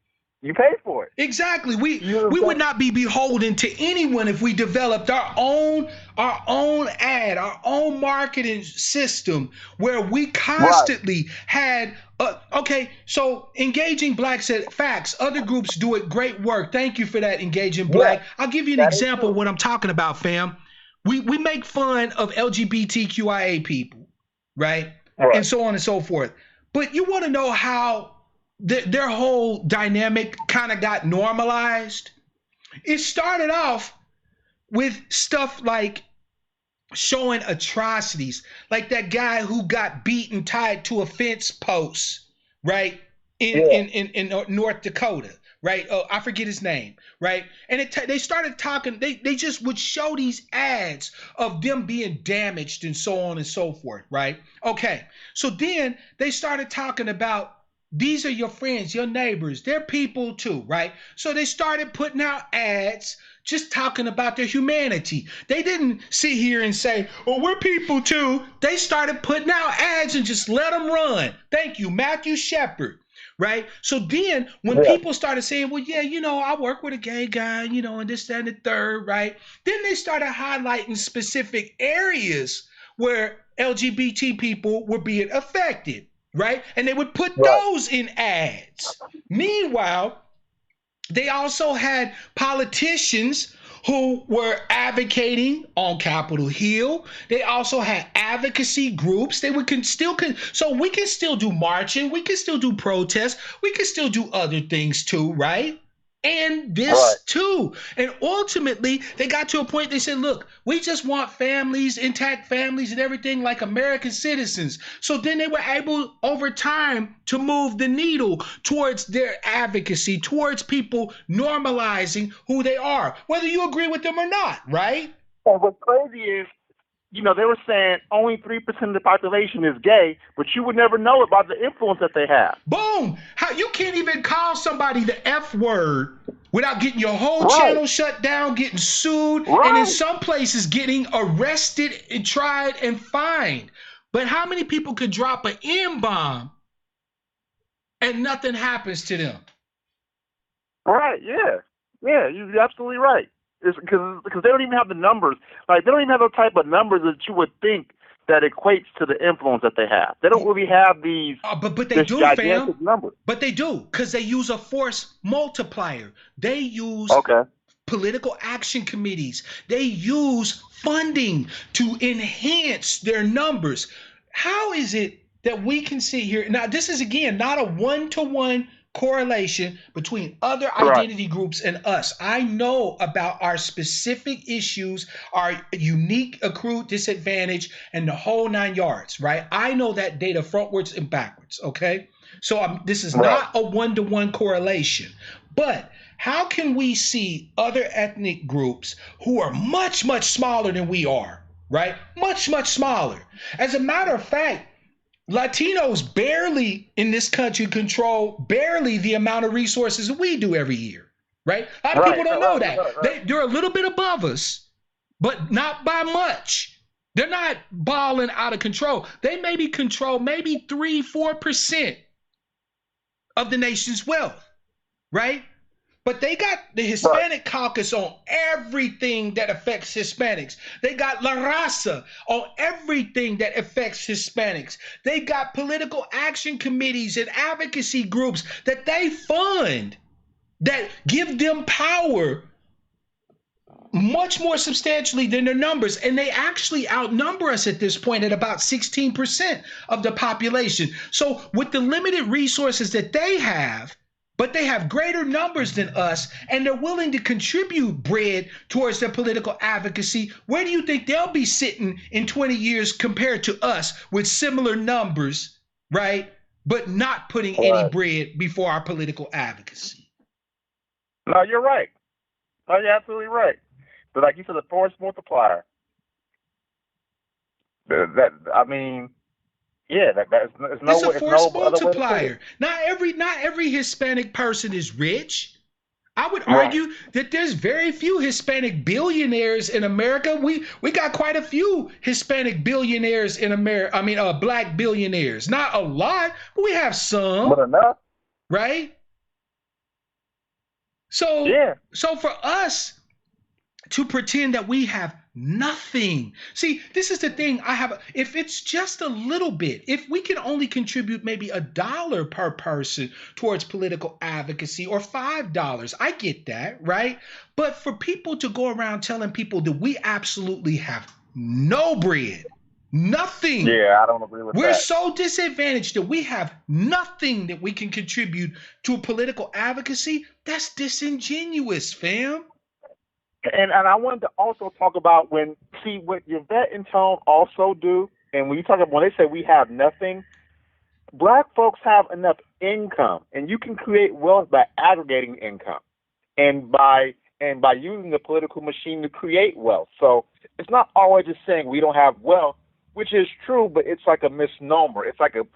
you paid for it. Exactly. We would not be beholden to anyone if we developed our own ad, our own marketing system where we constantly had. So Engaging Black said facts. Other groups do it. Great work. Thank you for that, Engaging Black. I'll give you an example of what I'm talking about, fam. We make fun of LGBTQIA people, right? And so on and so forth. But you want to know how their whole dynamic kind of got normalized? It started off with stuff like showing atrocities, like that guy who got beaten tied to a fence post, right? In North Dakota. Right? Oh, I forget his name, right? And they started talking, they just would show these ads of them being damaged and so on and so forth, right? Okay, so then they started talking about these are your friends, your neighbors, they're people too, right? So they started putting out ads just talking about their humanity. They didn't sit here and say, well, we're people too. They started putting out ads and just let them run. Thank you, Matthew Shepard. Right. So then when people started saying, well, yeah, I work with a gay guy, and this, that, and the third. Right. Then they started highlighting specific areas where LGBT people were being affected. Right. And they would put those in ads. Meanwhile, they also had politicians who were advocating on Capitol Hill. They also had advocacy groups. So we can still do marching. We can still do protests. We can still do other things too, right? And this too. And ultimately, they got to a point, they said, look, we just want families, intact families and everything like American citizens. So then they were able over time to move the needle towards their advocacy, towards people normalizing who they are, whether you agree with them or not, right? And what's crazy is, they were saying only 3% of the population is gay, but you would never know about the influence that they have. Boom! How you can't even call somebody the F word without getting your whole channel shut down, getting sued, and in some places getting arrested and tried and fined. But how many people could drop an M-bomb and nothing happens to them? Right, yeah, you're absolutely right. It's because they don't even have the numbers. Like, they don't even have those type of numbers that you would think that equates to the influence that they have. They don't really have these. But they do, fam. Numbers. But they do, because they use a force multiplier. They use political action committees. They use funding to enhance their numbers. How is it that we can see here? Now, this is, again, not a one-to-one correlation between other identity groups and us. I know about our specific issues, our unique accrued disadvantage, and the whole 9 yards, right? I know that data frontwards and backwards, okay? So this is not a one-to-one correlation. But how can we see other ethnic groups who are much, much smaller than we are, right? Much, much smaller. As a matter of fact, Latinos barely in this country control barely the amount of resources we do every year, right? A lot of people don't know that. Right. They're a little bit above us, but not by much. They're not balling out of control. They maybe control maybe 3-4% of the nation's wealth, right? But they got the Hispanic caucus on everything that affects Hispanics. They got La Raza on everything that affects Hispanics. They got political action committees and advocacy groups that they fund that give them power much more substantially than their numbers. And they actually outnumber us at this point at about 16% of the population. So with the limited resources that they have, but they have greater numbers than us, and they're willing to contribute bread towards their political advocacy, where do you think they'll be sitting in 20 years compared to us with similar numbers, right? But not putting any bread before our political advocacy. No, you're right. No, you're absolutely right. But like you said, the force multiplier. It's a force multiplier. Not every Hispanic person is rich. I would argue that there's very few Hispanic billionaires in America. We got quite a few Hispanic billionaires in America. I mean, black billionaires. Not a lot, but we have some. But enough, right? So for us to pretend that we have nothing. See, this is the thing if it's just a little bit, if we can only contribute maybe $1 per person towards political advocacy or $5, I get that, right? But for people to go around telling people that we absolutely have no bread, nothing. Yeah, I don't agree with that. We're so disadvantaged that we have nothing that we can contribute to a political advocacy. That's disingenuous, fam. And I wanted to also talk about what Yvette and Tone also do, and when they say we have nothing, black folks have enough income, and you can create wealth by aggregating income, and by using the political machine to create wealth. So it's not always just saying we don't have wealth, which is true, but it's like a misnomer. It's like a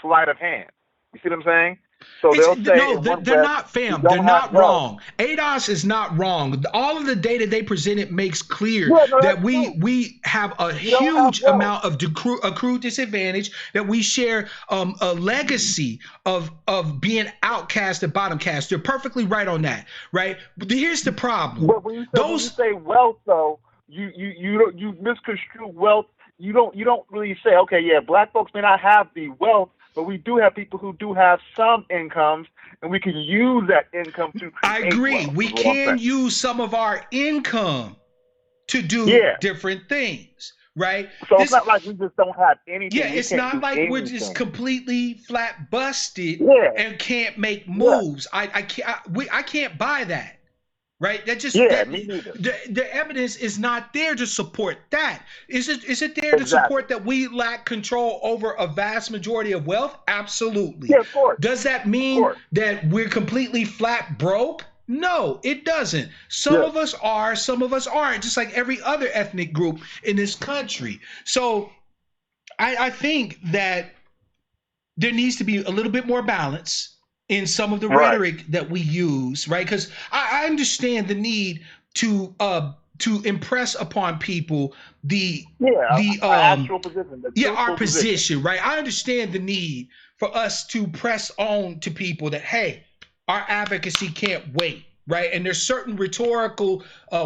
sleight of hand. You see what I'm saying? So they'll say they're not, fam. They're not wrong. ADOS is not wrong. All of the data they presented makes clear that we have a huge amount of accrued disadvantage, that we share a legacy of being outcast and bottom cast. You're perfectly right on that, right? But here's the problem. But when you say wealth, though, you misconstrue wealth. You don't really say, okay, yeah, black folks may not have the wealth, but we do have people who do have some incomes, and we can use that income to create I agree. wealth, we can use some of our income to do different things, right? So it's not like we just don't have anything. Yeah, it's not like we're just completely flat busted and can't make moves. I can't buy that. Right? That just me neither. The evidence is not there to support that. Is it there to support that we lack control over a vast majority of wealth? Absolutely. Yeah, of course. Does that mean that we're completely flat broke? No, it doesn't. Some of us are, some of us aren't, just like every other ethnic group in this country. So I think that there needs to be a little bit more balance in some of the rhetoric that we use, right? Because I understand the need to impress upon people our position, right? I understand the need for us to press on to people that, hey, our advocacy can't wait, right? And there's certain rhetorical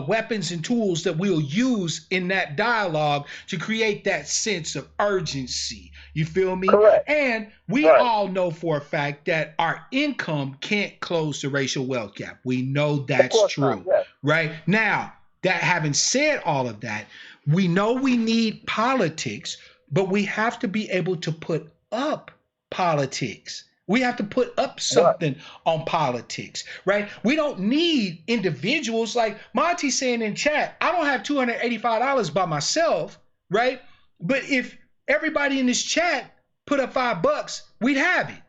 weapons and tools that we'll use in that dialogue to create that sense of urgency. You feel me? Correct. And we all know for a fact that our income can't close the racial wealth gap. We know that's true, right? Now, that having said all of that, we know we need politics, but we have to be able to put up politics. We have to put up something on politics, right? We don't need individuals like Monty saying in chat, I don't have $285 by myself, right? But if everybody in this chat put up $5, we'd have it.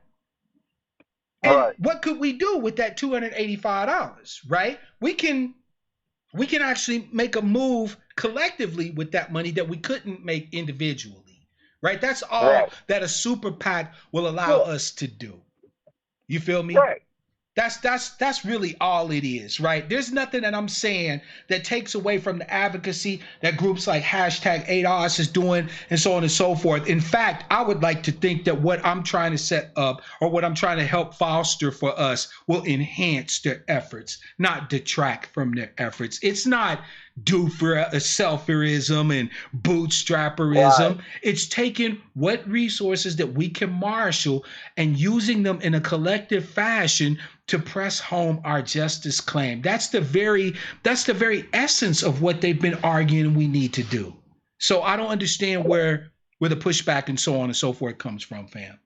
And what could we do with that $285, right? We can actually make a move collectively with that money that we couldn't make individually, right? That's all that a super PAC will allow us to do. You feel me? Right. That's really all it is, right? There's nothing that I'm saying that takes away from the advocacy that groups like hashtag ADOS is doing and so on and so forth. In fact, I would like to think that what I'm trying to set up or what I'm trying to help foster for us will enhance their efforts, not detract from their efforts. It's not do for a selferism and bootstrapperism. Right. It's taking what resources that we can marshal and using them in a collective fashion to press home our justice claim. That's the very essence of what they've been arguing we need to do. So I don't understand where the pushback and so on and so forth comes from, fam.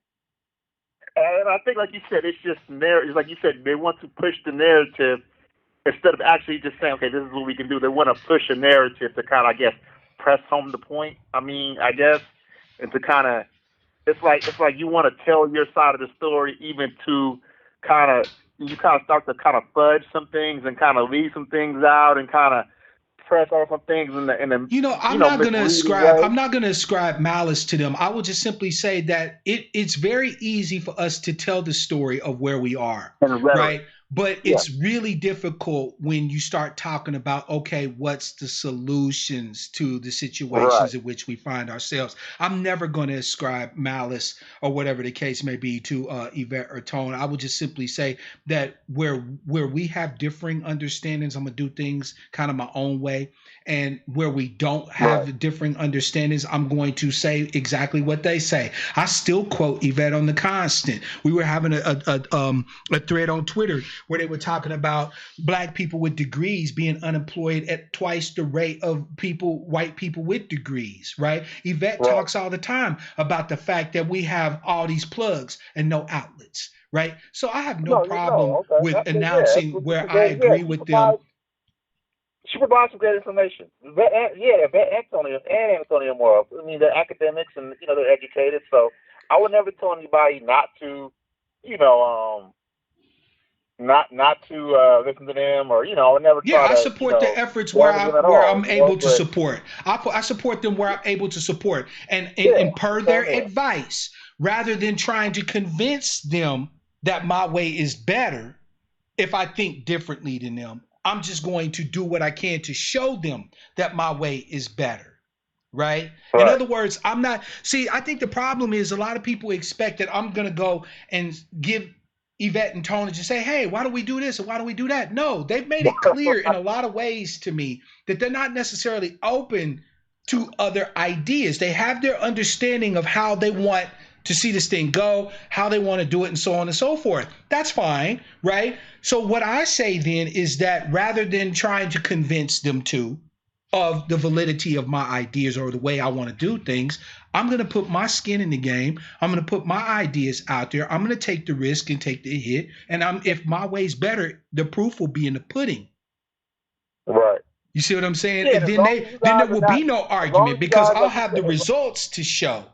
And I think, like you said, it's just narrative. Like you said, they want to push the narrative instead of actually just saying, okay, this is what we can do. They want to push a narrative to kind of, I guess, press home the point. I mean, I guess, and to kind of, it's like you want to tell your side of the story, even to you start to kind of fudge some things and kind of leave some things out and kind of press on some things in the I'm not going to ascribe malice to them. I will just simply say that it's very easy for us to tell the story of where we are, right? But it's really difficult when you start talking about, okay, what's the solutions to the situations in which we find ourselves. I'm never going to ascribe malice or whatever the case may be to Yvette or Tone. I would just simply say that where we have differing understandings, I'm going to do things kind of my own way. And where we don't have differing understandings, I'm going to say exactly what they say. I still quote Yvette on the constant. We were having a thread on Twitter where they were talking about Black people with degrees being unemployed at twice the rate of white people with degrees, right? Yvette talks all the time about the fact that we have all these plugs and no outlets, right? So I have no problem with announcing where I agree with them. She provides some great information. Antonio and Antonio Moore. I mean, they're academics and they're educated. So I would never tell anybody not to, not to listen to them, or I would never. I support the efforts where I'm able to support. I support them where I'm able to support, and per their advice, rather than trying to convince them that my way is better. If I think differently than them, I'm just going to do what I can to show them that my way is better, right? In other words, I think the problem is a lot of people expect that I'm going to go and give Yvette and Tony just say, hey, why don't we do this and why don't we do that? No, they've made it clear in a lot of ways to me that they're not necessarily open to other ideas. They have their understanding of how they want to see this thing go, how they want to do it, and so on and so forth. That's fine, right? So what I say then is that rather than trying to convince them of the validity of my ideas or the way I want to do things, I'm going to put my skin in the game. I'm going to put my ideas out there. I'm going to take the risk and take the hit. And if my way's better, the proof will be in the pudding. Right. You see what I'm saying? Yeah, and then there will be no argument because I'll have the results to show.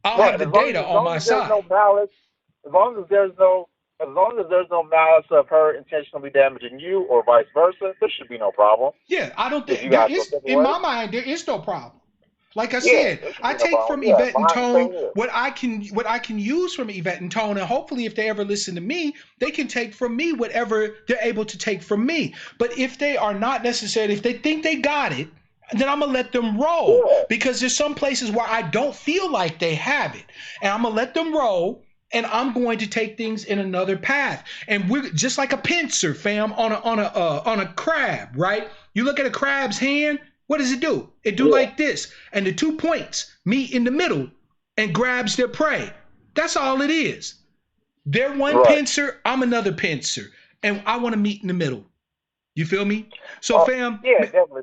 I'll have the data on my side. As long as there's no malice of her intentionally damaging you or vice versa, there should be no problem. Yeah, I don't think in my mind there is no problem. Like I said, I take from Yvette and Tone what I can use from Yvette and Tone, and hopefully if they ever listen to me, they can take from me whatever they're able to take from me. But if they are not necessarily, if they think they got it, then I'm going to let them roll because there's some places where I don't feel like they have it. And I'm going to let them roll, and I'm going to take things in another path. And we're just like a pincer, fam, on a crab, right? You look at a crab's hand, what does it do? It do like this. And the 2 points meet in the middle and grabs their prey. That's all it is. They're one pincer, I'm another pincer. And I want to meet in the middle. You feel me? So, fam. Yeah, definitely.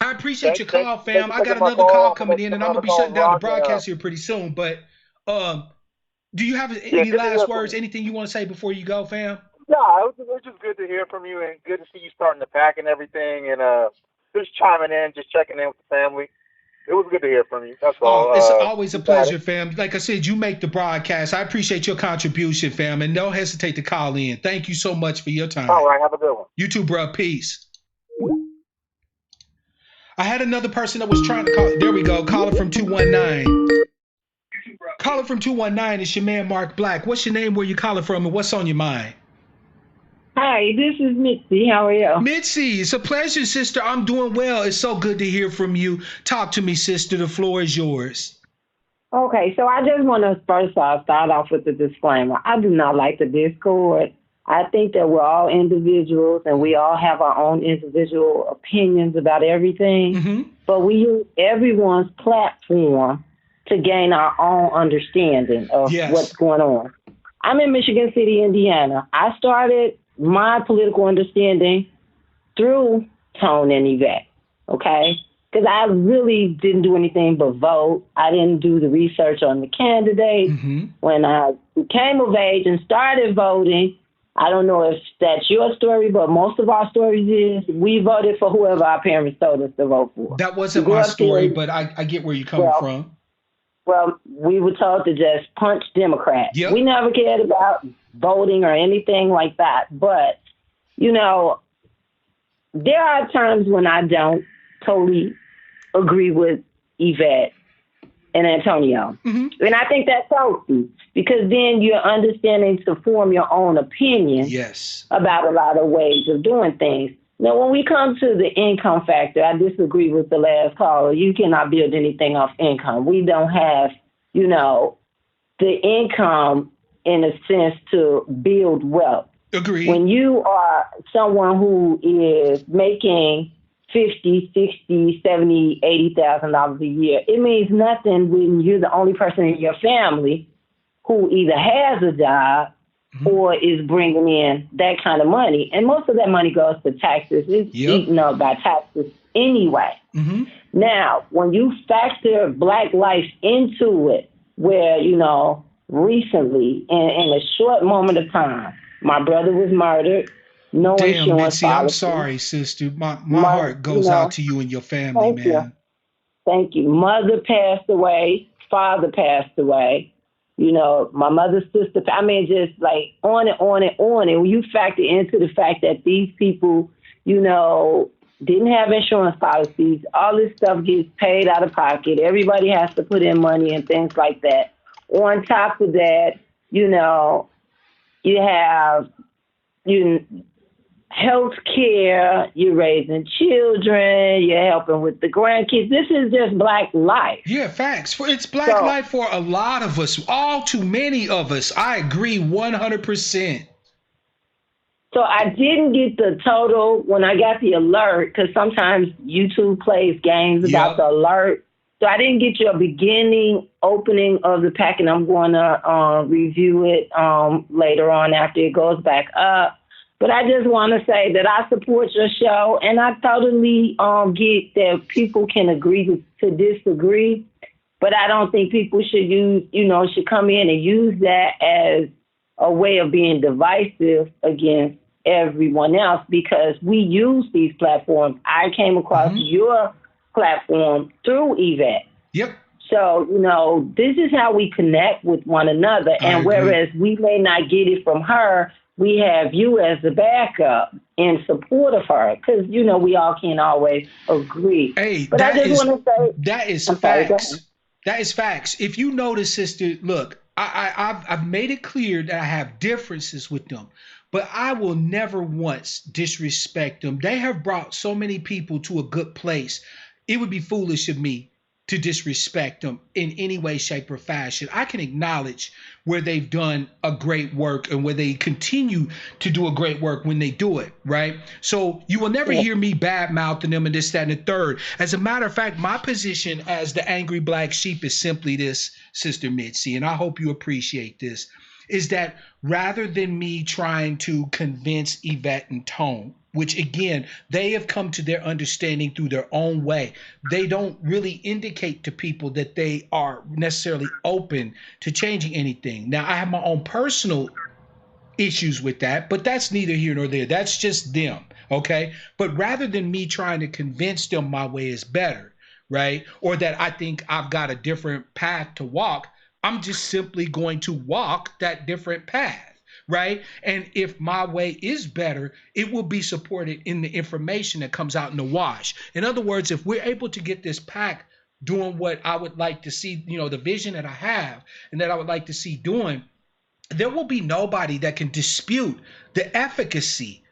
I appreciate your call, fam. I got another call coming in, and I'm going to be shutting down the broadcast here pretty soon. But do you have any last words, anything you want to say before you go, fam? No, it was just good to hear from you and good to see you starting to pack and everything. And just chiming in, just checking in with the family. It was good to hear from you. That's all. It's always a pleasure, fam. Like I said, you make the broadcast. I appreciate your contribution, fam. And don't hesitate to call in. Thank you so much for your time. All right, have a good one. You too, bro. Peace. I had another person that was trying to call. There we go. Caller from 219. Caller from 219. It's your man, Mark Black. What's your name? Where you calling from? And what's on your mind? Hi, this is Mitzi. How are you? Mitzi, it's a pleasure, sister. I'm doing well. It's so good to hear from you. Talk to me, sister. The floor is yours. Okay, so I just want to first off start off with the disclaimer. I do not like the Discord. I think that we're all individuals and we all have our own individual opinions about everything, Mm-hmm. but we use everyone's platform to gain our own understanding of what's Yes. going on. I'm in Michigan City, Indiana. I started my political understanding through Tone and Yvette, okay? Because I really didn't do anything but vote. I didn't do the research on the candidates. Mm-hmm. When I became of age and started voting, I don't know if that's your story, but most of our stories is we voted for whoever our parents told us to vote for. That We wasn't grew my up story, here, but I get where you're coming well, from. well, we were told to just punch Democrats. Yep. We never cared about voting or anything like that. But, you know, there are times when I don't totally agree with Yvette and Antonio. Mm-hmm. And I think that's healthy because then you're understanding to form your own opinion Yes. about a lot of ways of doing things. Now, when we come to the income factor, I disagree with the last caller. You cannot build anything off income. We don't have, you know, the income in a sense to build wealth. Agreed. When you are someone who is making 50, 60, 70, 80,000 dollars a year, it means nothing when you're the only person in your family who either has a job or is bringing in that kind of money. And most of that money goes to taxes. It's Yep. eaten up by taxes anyway. Mm-hmm. Now, when you factor Black life into it, where, you know, recently, in a short moment of time, my brother was murdered, no Damn, insurance Mitzi, I'm policy. sorry, sister. My My, heart you goes out know, to you and your family, thank you. man. Thank you. Mother passed away, father passed away. You know, my mother's sister, I mean, just like on and on and on. And when you factor into the fact that these people, you know, didn't have insurance policies, all this stuff gets paid out of pocket. Everybody has to put in money and things like that. On top of that, you know, you have health care, you're raising children, you're helping with the grandkids. This is just Black life. Yeah, facts. It's Black So, life for a lot of us, all too many of us. I agree 100%. so I didn't get the total when I got the alert, because sometimes YouTube plays games about Yep. the alert. So I didn't get your beginning opening of the pack, and I'm going to review it later on after it goes back up. But I just want to say that I support your show, and I totally get that people can agree to disagree. But I don't think people should come in and use that as a way of being divisive against everyone else, because we use these platforms. I came across your platform through Yvette. Yep. So, you know, this is how we connect with one another. I And agree. whereas we may not get it from her, we have you as the backup in support of her, because, you know, we all can't always agree. Hey, But I just want to say, that is I'm sorry, go facts. ahead. That is facts. If you notice, sister, look, I've made it clear that I have differences with them, but I will never once disrespect them. They have brought so many people to a good place. It would be foolish of me to disrespect them in any way, shape, or fashion. I can acknowledge where they've done a great work and where they continue to do a great work when they do it, right? So you will never hear me bad mouthing them and this, that, and the third. As a matter of fact, my position as the angry black sheep is simply this, Sister Mitzi, and I hope you appreciate this, is that rather than me trying to convince Yvette and Tone, which again, they have come to their understanding through their own way, they don't really indicate to people that they are necessarily open to changing anything. Now, I have my own personal issues with that, but that's neither here nor there. That's just them, okay? But rather than me trying to convince them my way is better, right? Or that I think I've got a different path to walk, I'm just simply going to walk that different path. Right. And if my way is better, it will be supported in the information that comes out in the wash. In other words, if we're able to get this pack doing what I would like to see, you know, the vision that I have and that I would like to see doing, there will be nobody that can dispute the efficacy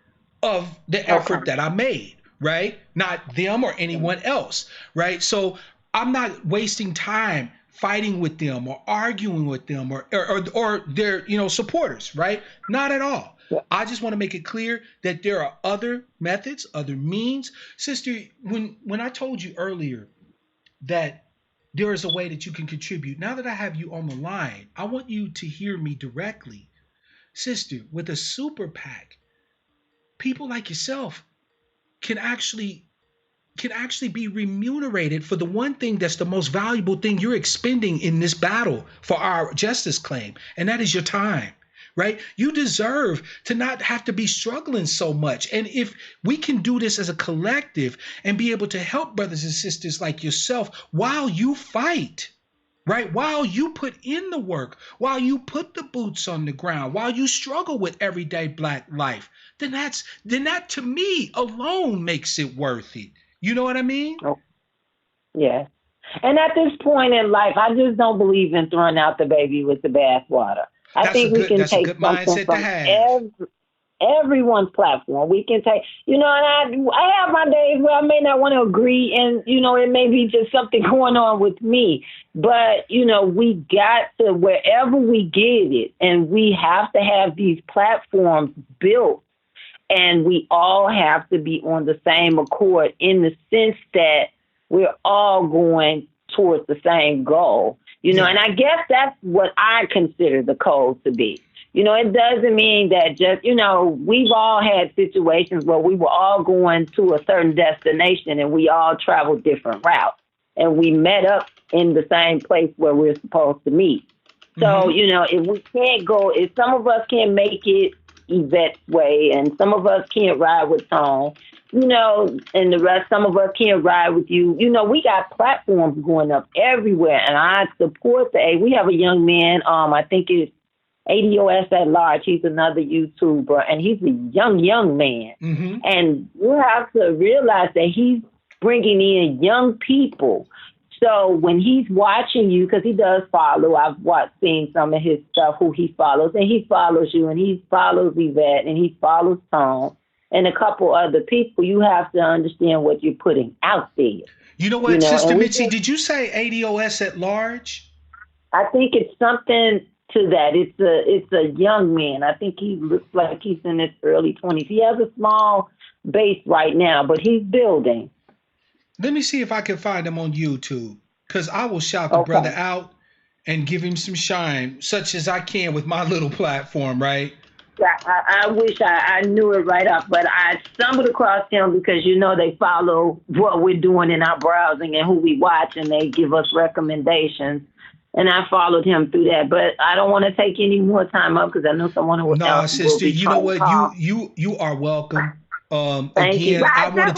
of the effort that I made, right? Not them or anyone else, right? So I'm not wasting time fighting with them or arguing with them or their supporters, right? Not at all. I just want to make it clear that there are other methods, other means. Sister, when I told you earlier that there is a way that you can contribute, now that I have you on the line, I want you to hear me directly. Sister, with a super PAC, people like yourself can actually be remunerated for the one thing that's the most valuable thing you're expending in this battle for our justice claim, and that is your time. Right? You deserve to not have to be struggling so much. And if we can do this as a collective and be able to help brothers and sisters like yourself while you fight, right? While you put in the work, while you put the boots on the ground, while you struggle with everyday Black life, then that to me alone makes it worth it. You know what I mean? Oh, yeah. And at this point in life, I just don't believe in throwing out the baby with the bathwater. I think we can take something from everyone's platform. We can take, and I have my days where I may not want to agree, and it may be just something going on with me. But we got to, wherever we get it, and we have to have these platforms built, and we all have to be on the same accord in the sense that we're all going towards the same goal. And I guess that's what I consider the code to be. It doesn't mean that just, we've all had situations where we were all going to a certain destination and we all traveled different routes and we met up in the same place where we're supposed to meet. So, if we can't go, if some of us can't make it Yvette's way and some of us can't ride with Tone, and the rest, some of us can't ride with you. We got platforms going up everywhere, and I support we have a young man, I think it's ADOS at Large. He's another YouTuber, and he's a young man. Mm-hmm. And you have to realize that he's bringing in young people. So when he's watching you, because he does follow, I've seen some of his stuff, who he follows, and he follows you, and he follows Yvette, and he follows Tone, and a couple other people. You have to understand what you're putting out there. You know what, Sister Mitzi, did you say ADOS at Large? I think it's something to that. It's a young man. I think he looks like he's in his early 20s. He has a small base right now, but he's building. Let me see if I can find him on YouTube, because I will shout the brother out and give him some shine, such as I can with my little platform, right? I wish I knew it right off, but I stumbled across him because, they follow what we're doing in our browsing and who we watch, and they give us recommendations. And I followed him through that, but I don't want to take any more time up because I know someone else will be. No, sister, you know what? You are welcome. Thank you. I wanted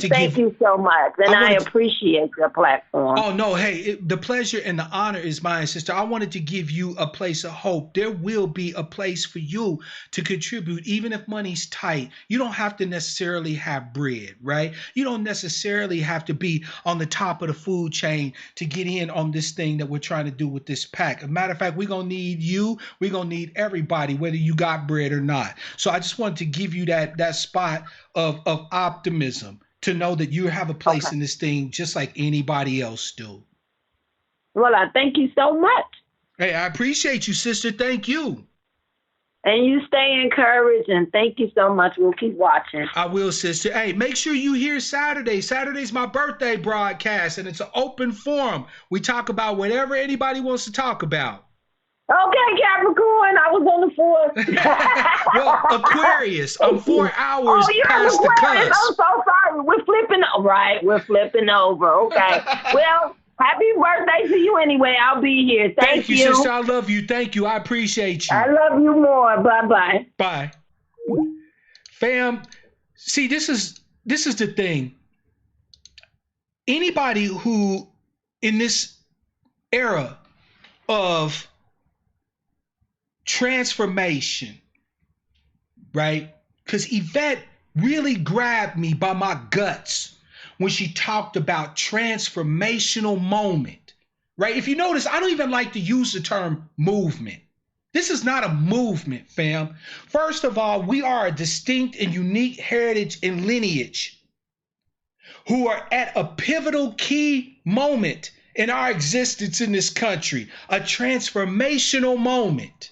to thank you so much, and I appreciate your platform. Oh no, hey, the pleasure and the honor is mine, sister. I wanted to give you a place of hope. There will be a place for you to contribute, even if money's tight. You don't have to necessarily have bread, right? You don't necessarily have to be on the top of the food chain to get in on this thing that we're trying to do with this PAC. As a matter of fact, we're gonna need you. We're gonna need everybody, whether you got bread or not. So I just wanted to give you that spot of optimism to know that you have a place in this thing just like anybody else do. Well, I thank you so much. Hey, I appreciate you, sister. Thank you. And you stay encouraged, and thank you so much. We'll keep watching. I will, sister. Hey, make sure you hear Saturday. Saturday's my birthday broadcast, and it's an open forum. We talk about whatever anybody wants to talk about. Okay, Capricorn, I was on the 4th. Well, Aquarius, I'm 4 hours past the cusp. I'm so sorry. We're flipping over. Okay. Well, happy birthday to you anyway. I'll be here. Thank you, sister. I love you. Thank you. I appreciate you. I love you more. Bye-bye. Bye. Fam, see, this is the thing. Anybody who in this era of transformation, right? Because Yvette really grabbed me by my guts when she talked about transformational moment, right? If you notice, I don't even like to use the term movement. This is not a movement, fam. First of all, we are a distinct and unique heritage and lineage who are at a pivotal key moment in our existence in this country, a transformational moment.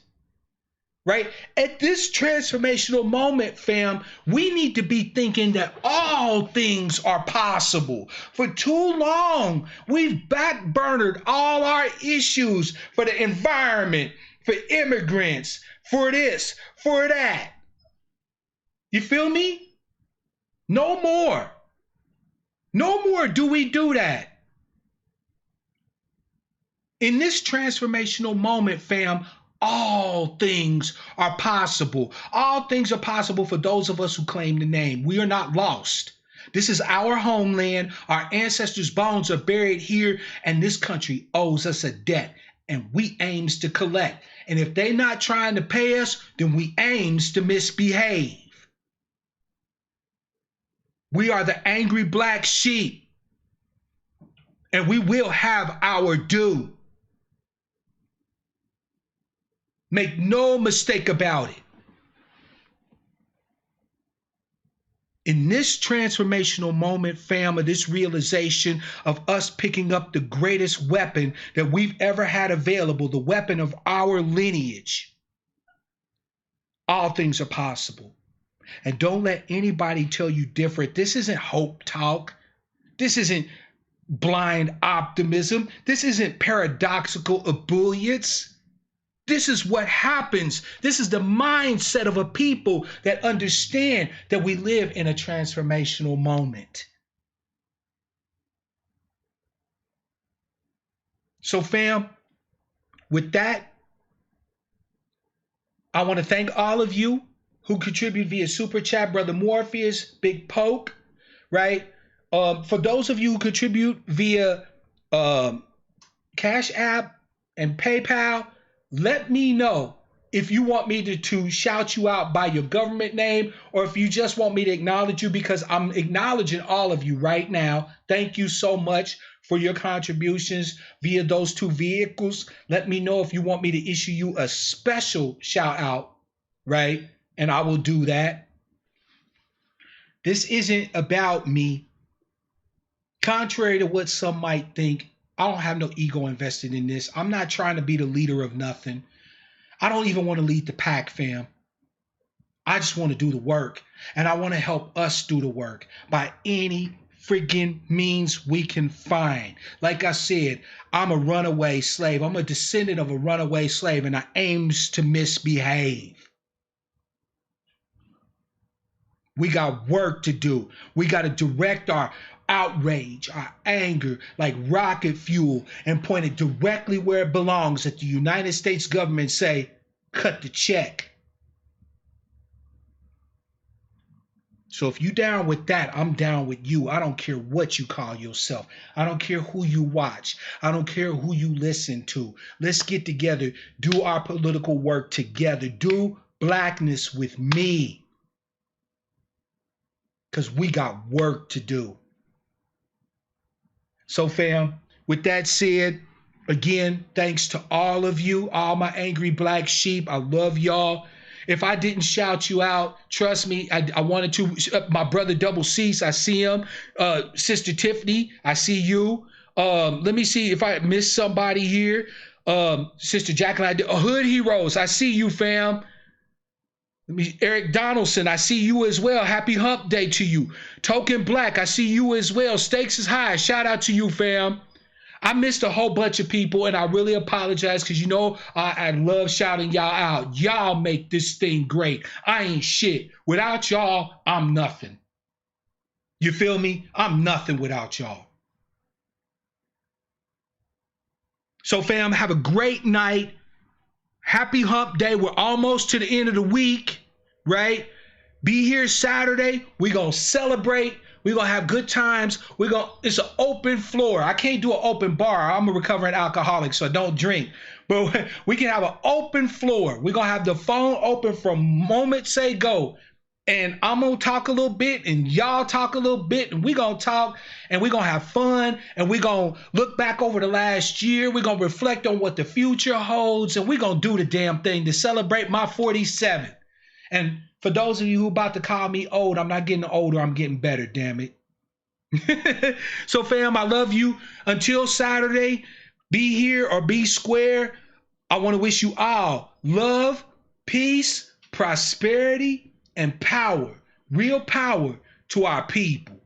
Right? At this transformational moment, fam, we need to be thinking that all things are possible. For too long, we've backburnered all our issues for the environment, for immigrants, for this, for that. You feel me? No more. No more do we do that. In this transformational moment, fam, all things are possible. All things are possible for those of us who claim the name. We are not lost. This is our homeland. Our ancestors' bones are buried here, and this country owes us a debt, and we aims to collect. And if they not trying to pay us, then we aims to misbehave. We are the angry black sheep, and we will have our due. Make no mistake about it. In this transformational moment, fam, of this realization of us picking up the greatest weapon that we've ever had available, the weapon of our lineage, all things are possible. And don't let anybody tell you different. This isn't hope talk. This isn't blind optimism. This isn't paradoxical ebullience. This is what happens. This is the mindset of a people that understand that we live in a transformational moment. So, fam, with that, I want to thank all of you who contribute via Super Chat, Brother Morpheus, Big Poke, right? For those of you who contribute via Cash App and PayPal, let me know if you want me to shout you out by your government name, or if you just want me to acknowledge you, because I'm acknowledging all of you right now. Thank you so much for your contributions via those two vehicles. Let me know if you want me to issue you a special shout out, right? And I will do that. This isn't about me. Contrary to what some might think, I don't have no ego invested in this. I'm not trying to be the leader of nothing. I don't even want to lead the pack, fam. I just want to do the work. And I want to help us do the work by any friggin' means we can find. Like I said, I'm a runaway slave. I'm a descendant of a runaway slave, and I aims to misbehave. We got work to do. We got to direct our outrage, our anger, like rocket fuel, and point it directly where it belongs, at the United States government. Say, cut the check. So if you down with that, I'm down with you. I don't care what you call yourself. I don't care who you watch. I don't care who you listen to. Let's get together, do our political work together, do blackness with me, because we got work to do. So, fam, with that said, again, thanks to all of you, all my angry black sheep. I love y'all. If I didn't shout you out, trust me, I wanted to. My brother Double Cease, I see him. Sister Tiffany, I see you. Let me see if I missed somebody here. Sister Jacqueline, Hood Heroes, I see you, fam. Eric Donaldson, I see you as well. Happy Hump Day to you. Token Black, I see you as well. Stakes is high. Shout out to you, fam. I missed a whole bunch of people, and I really apologize, because I love shouting y'all out. Y'all make this thing great. I ain't shit. Without y'all, I'm nothing. You feel me? I'm nothing without y'all. So, fam, have a great night. Happy Hump Day. We're almost to the end of the week, right? Be here Saturday. We're going to celebrate. We're going to have good times. It's an open floor. I can't do an open bar. I'm a recovering alcoholic, so I don't drink. But we can have an open floor. We're going to have the phone open from moment say go. And I'm gonna talk a little bit, and y'all talk a little bit, and we gonna talk, and we gonna have fun, and we gonna look back over the last year. We gonna reflect on what the future holds, and we gonna do the damn thing to celebrate my 47. And for those of you who about to call me old, I'm not getting older, I'm getting better, damn it. So fam, I love you. Until Saturday, be here or be square. I want to wish you all love, peace, prosperity, and power, real power to our people.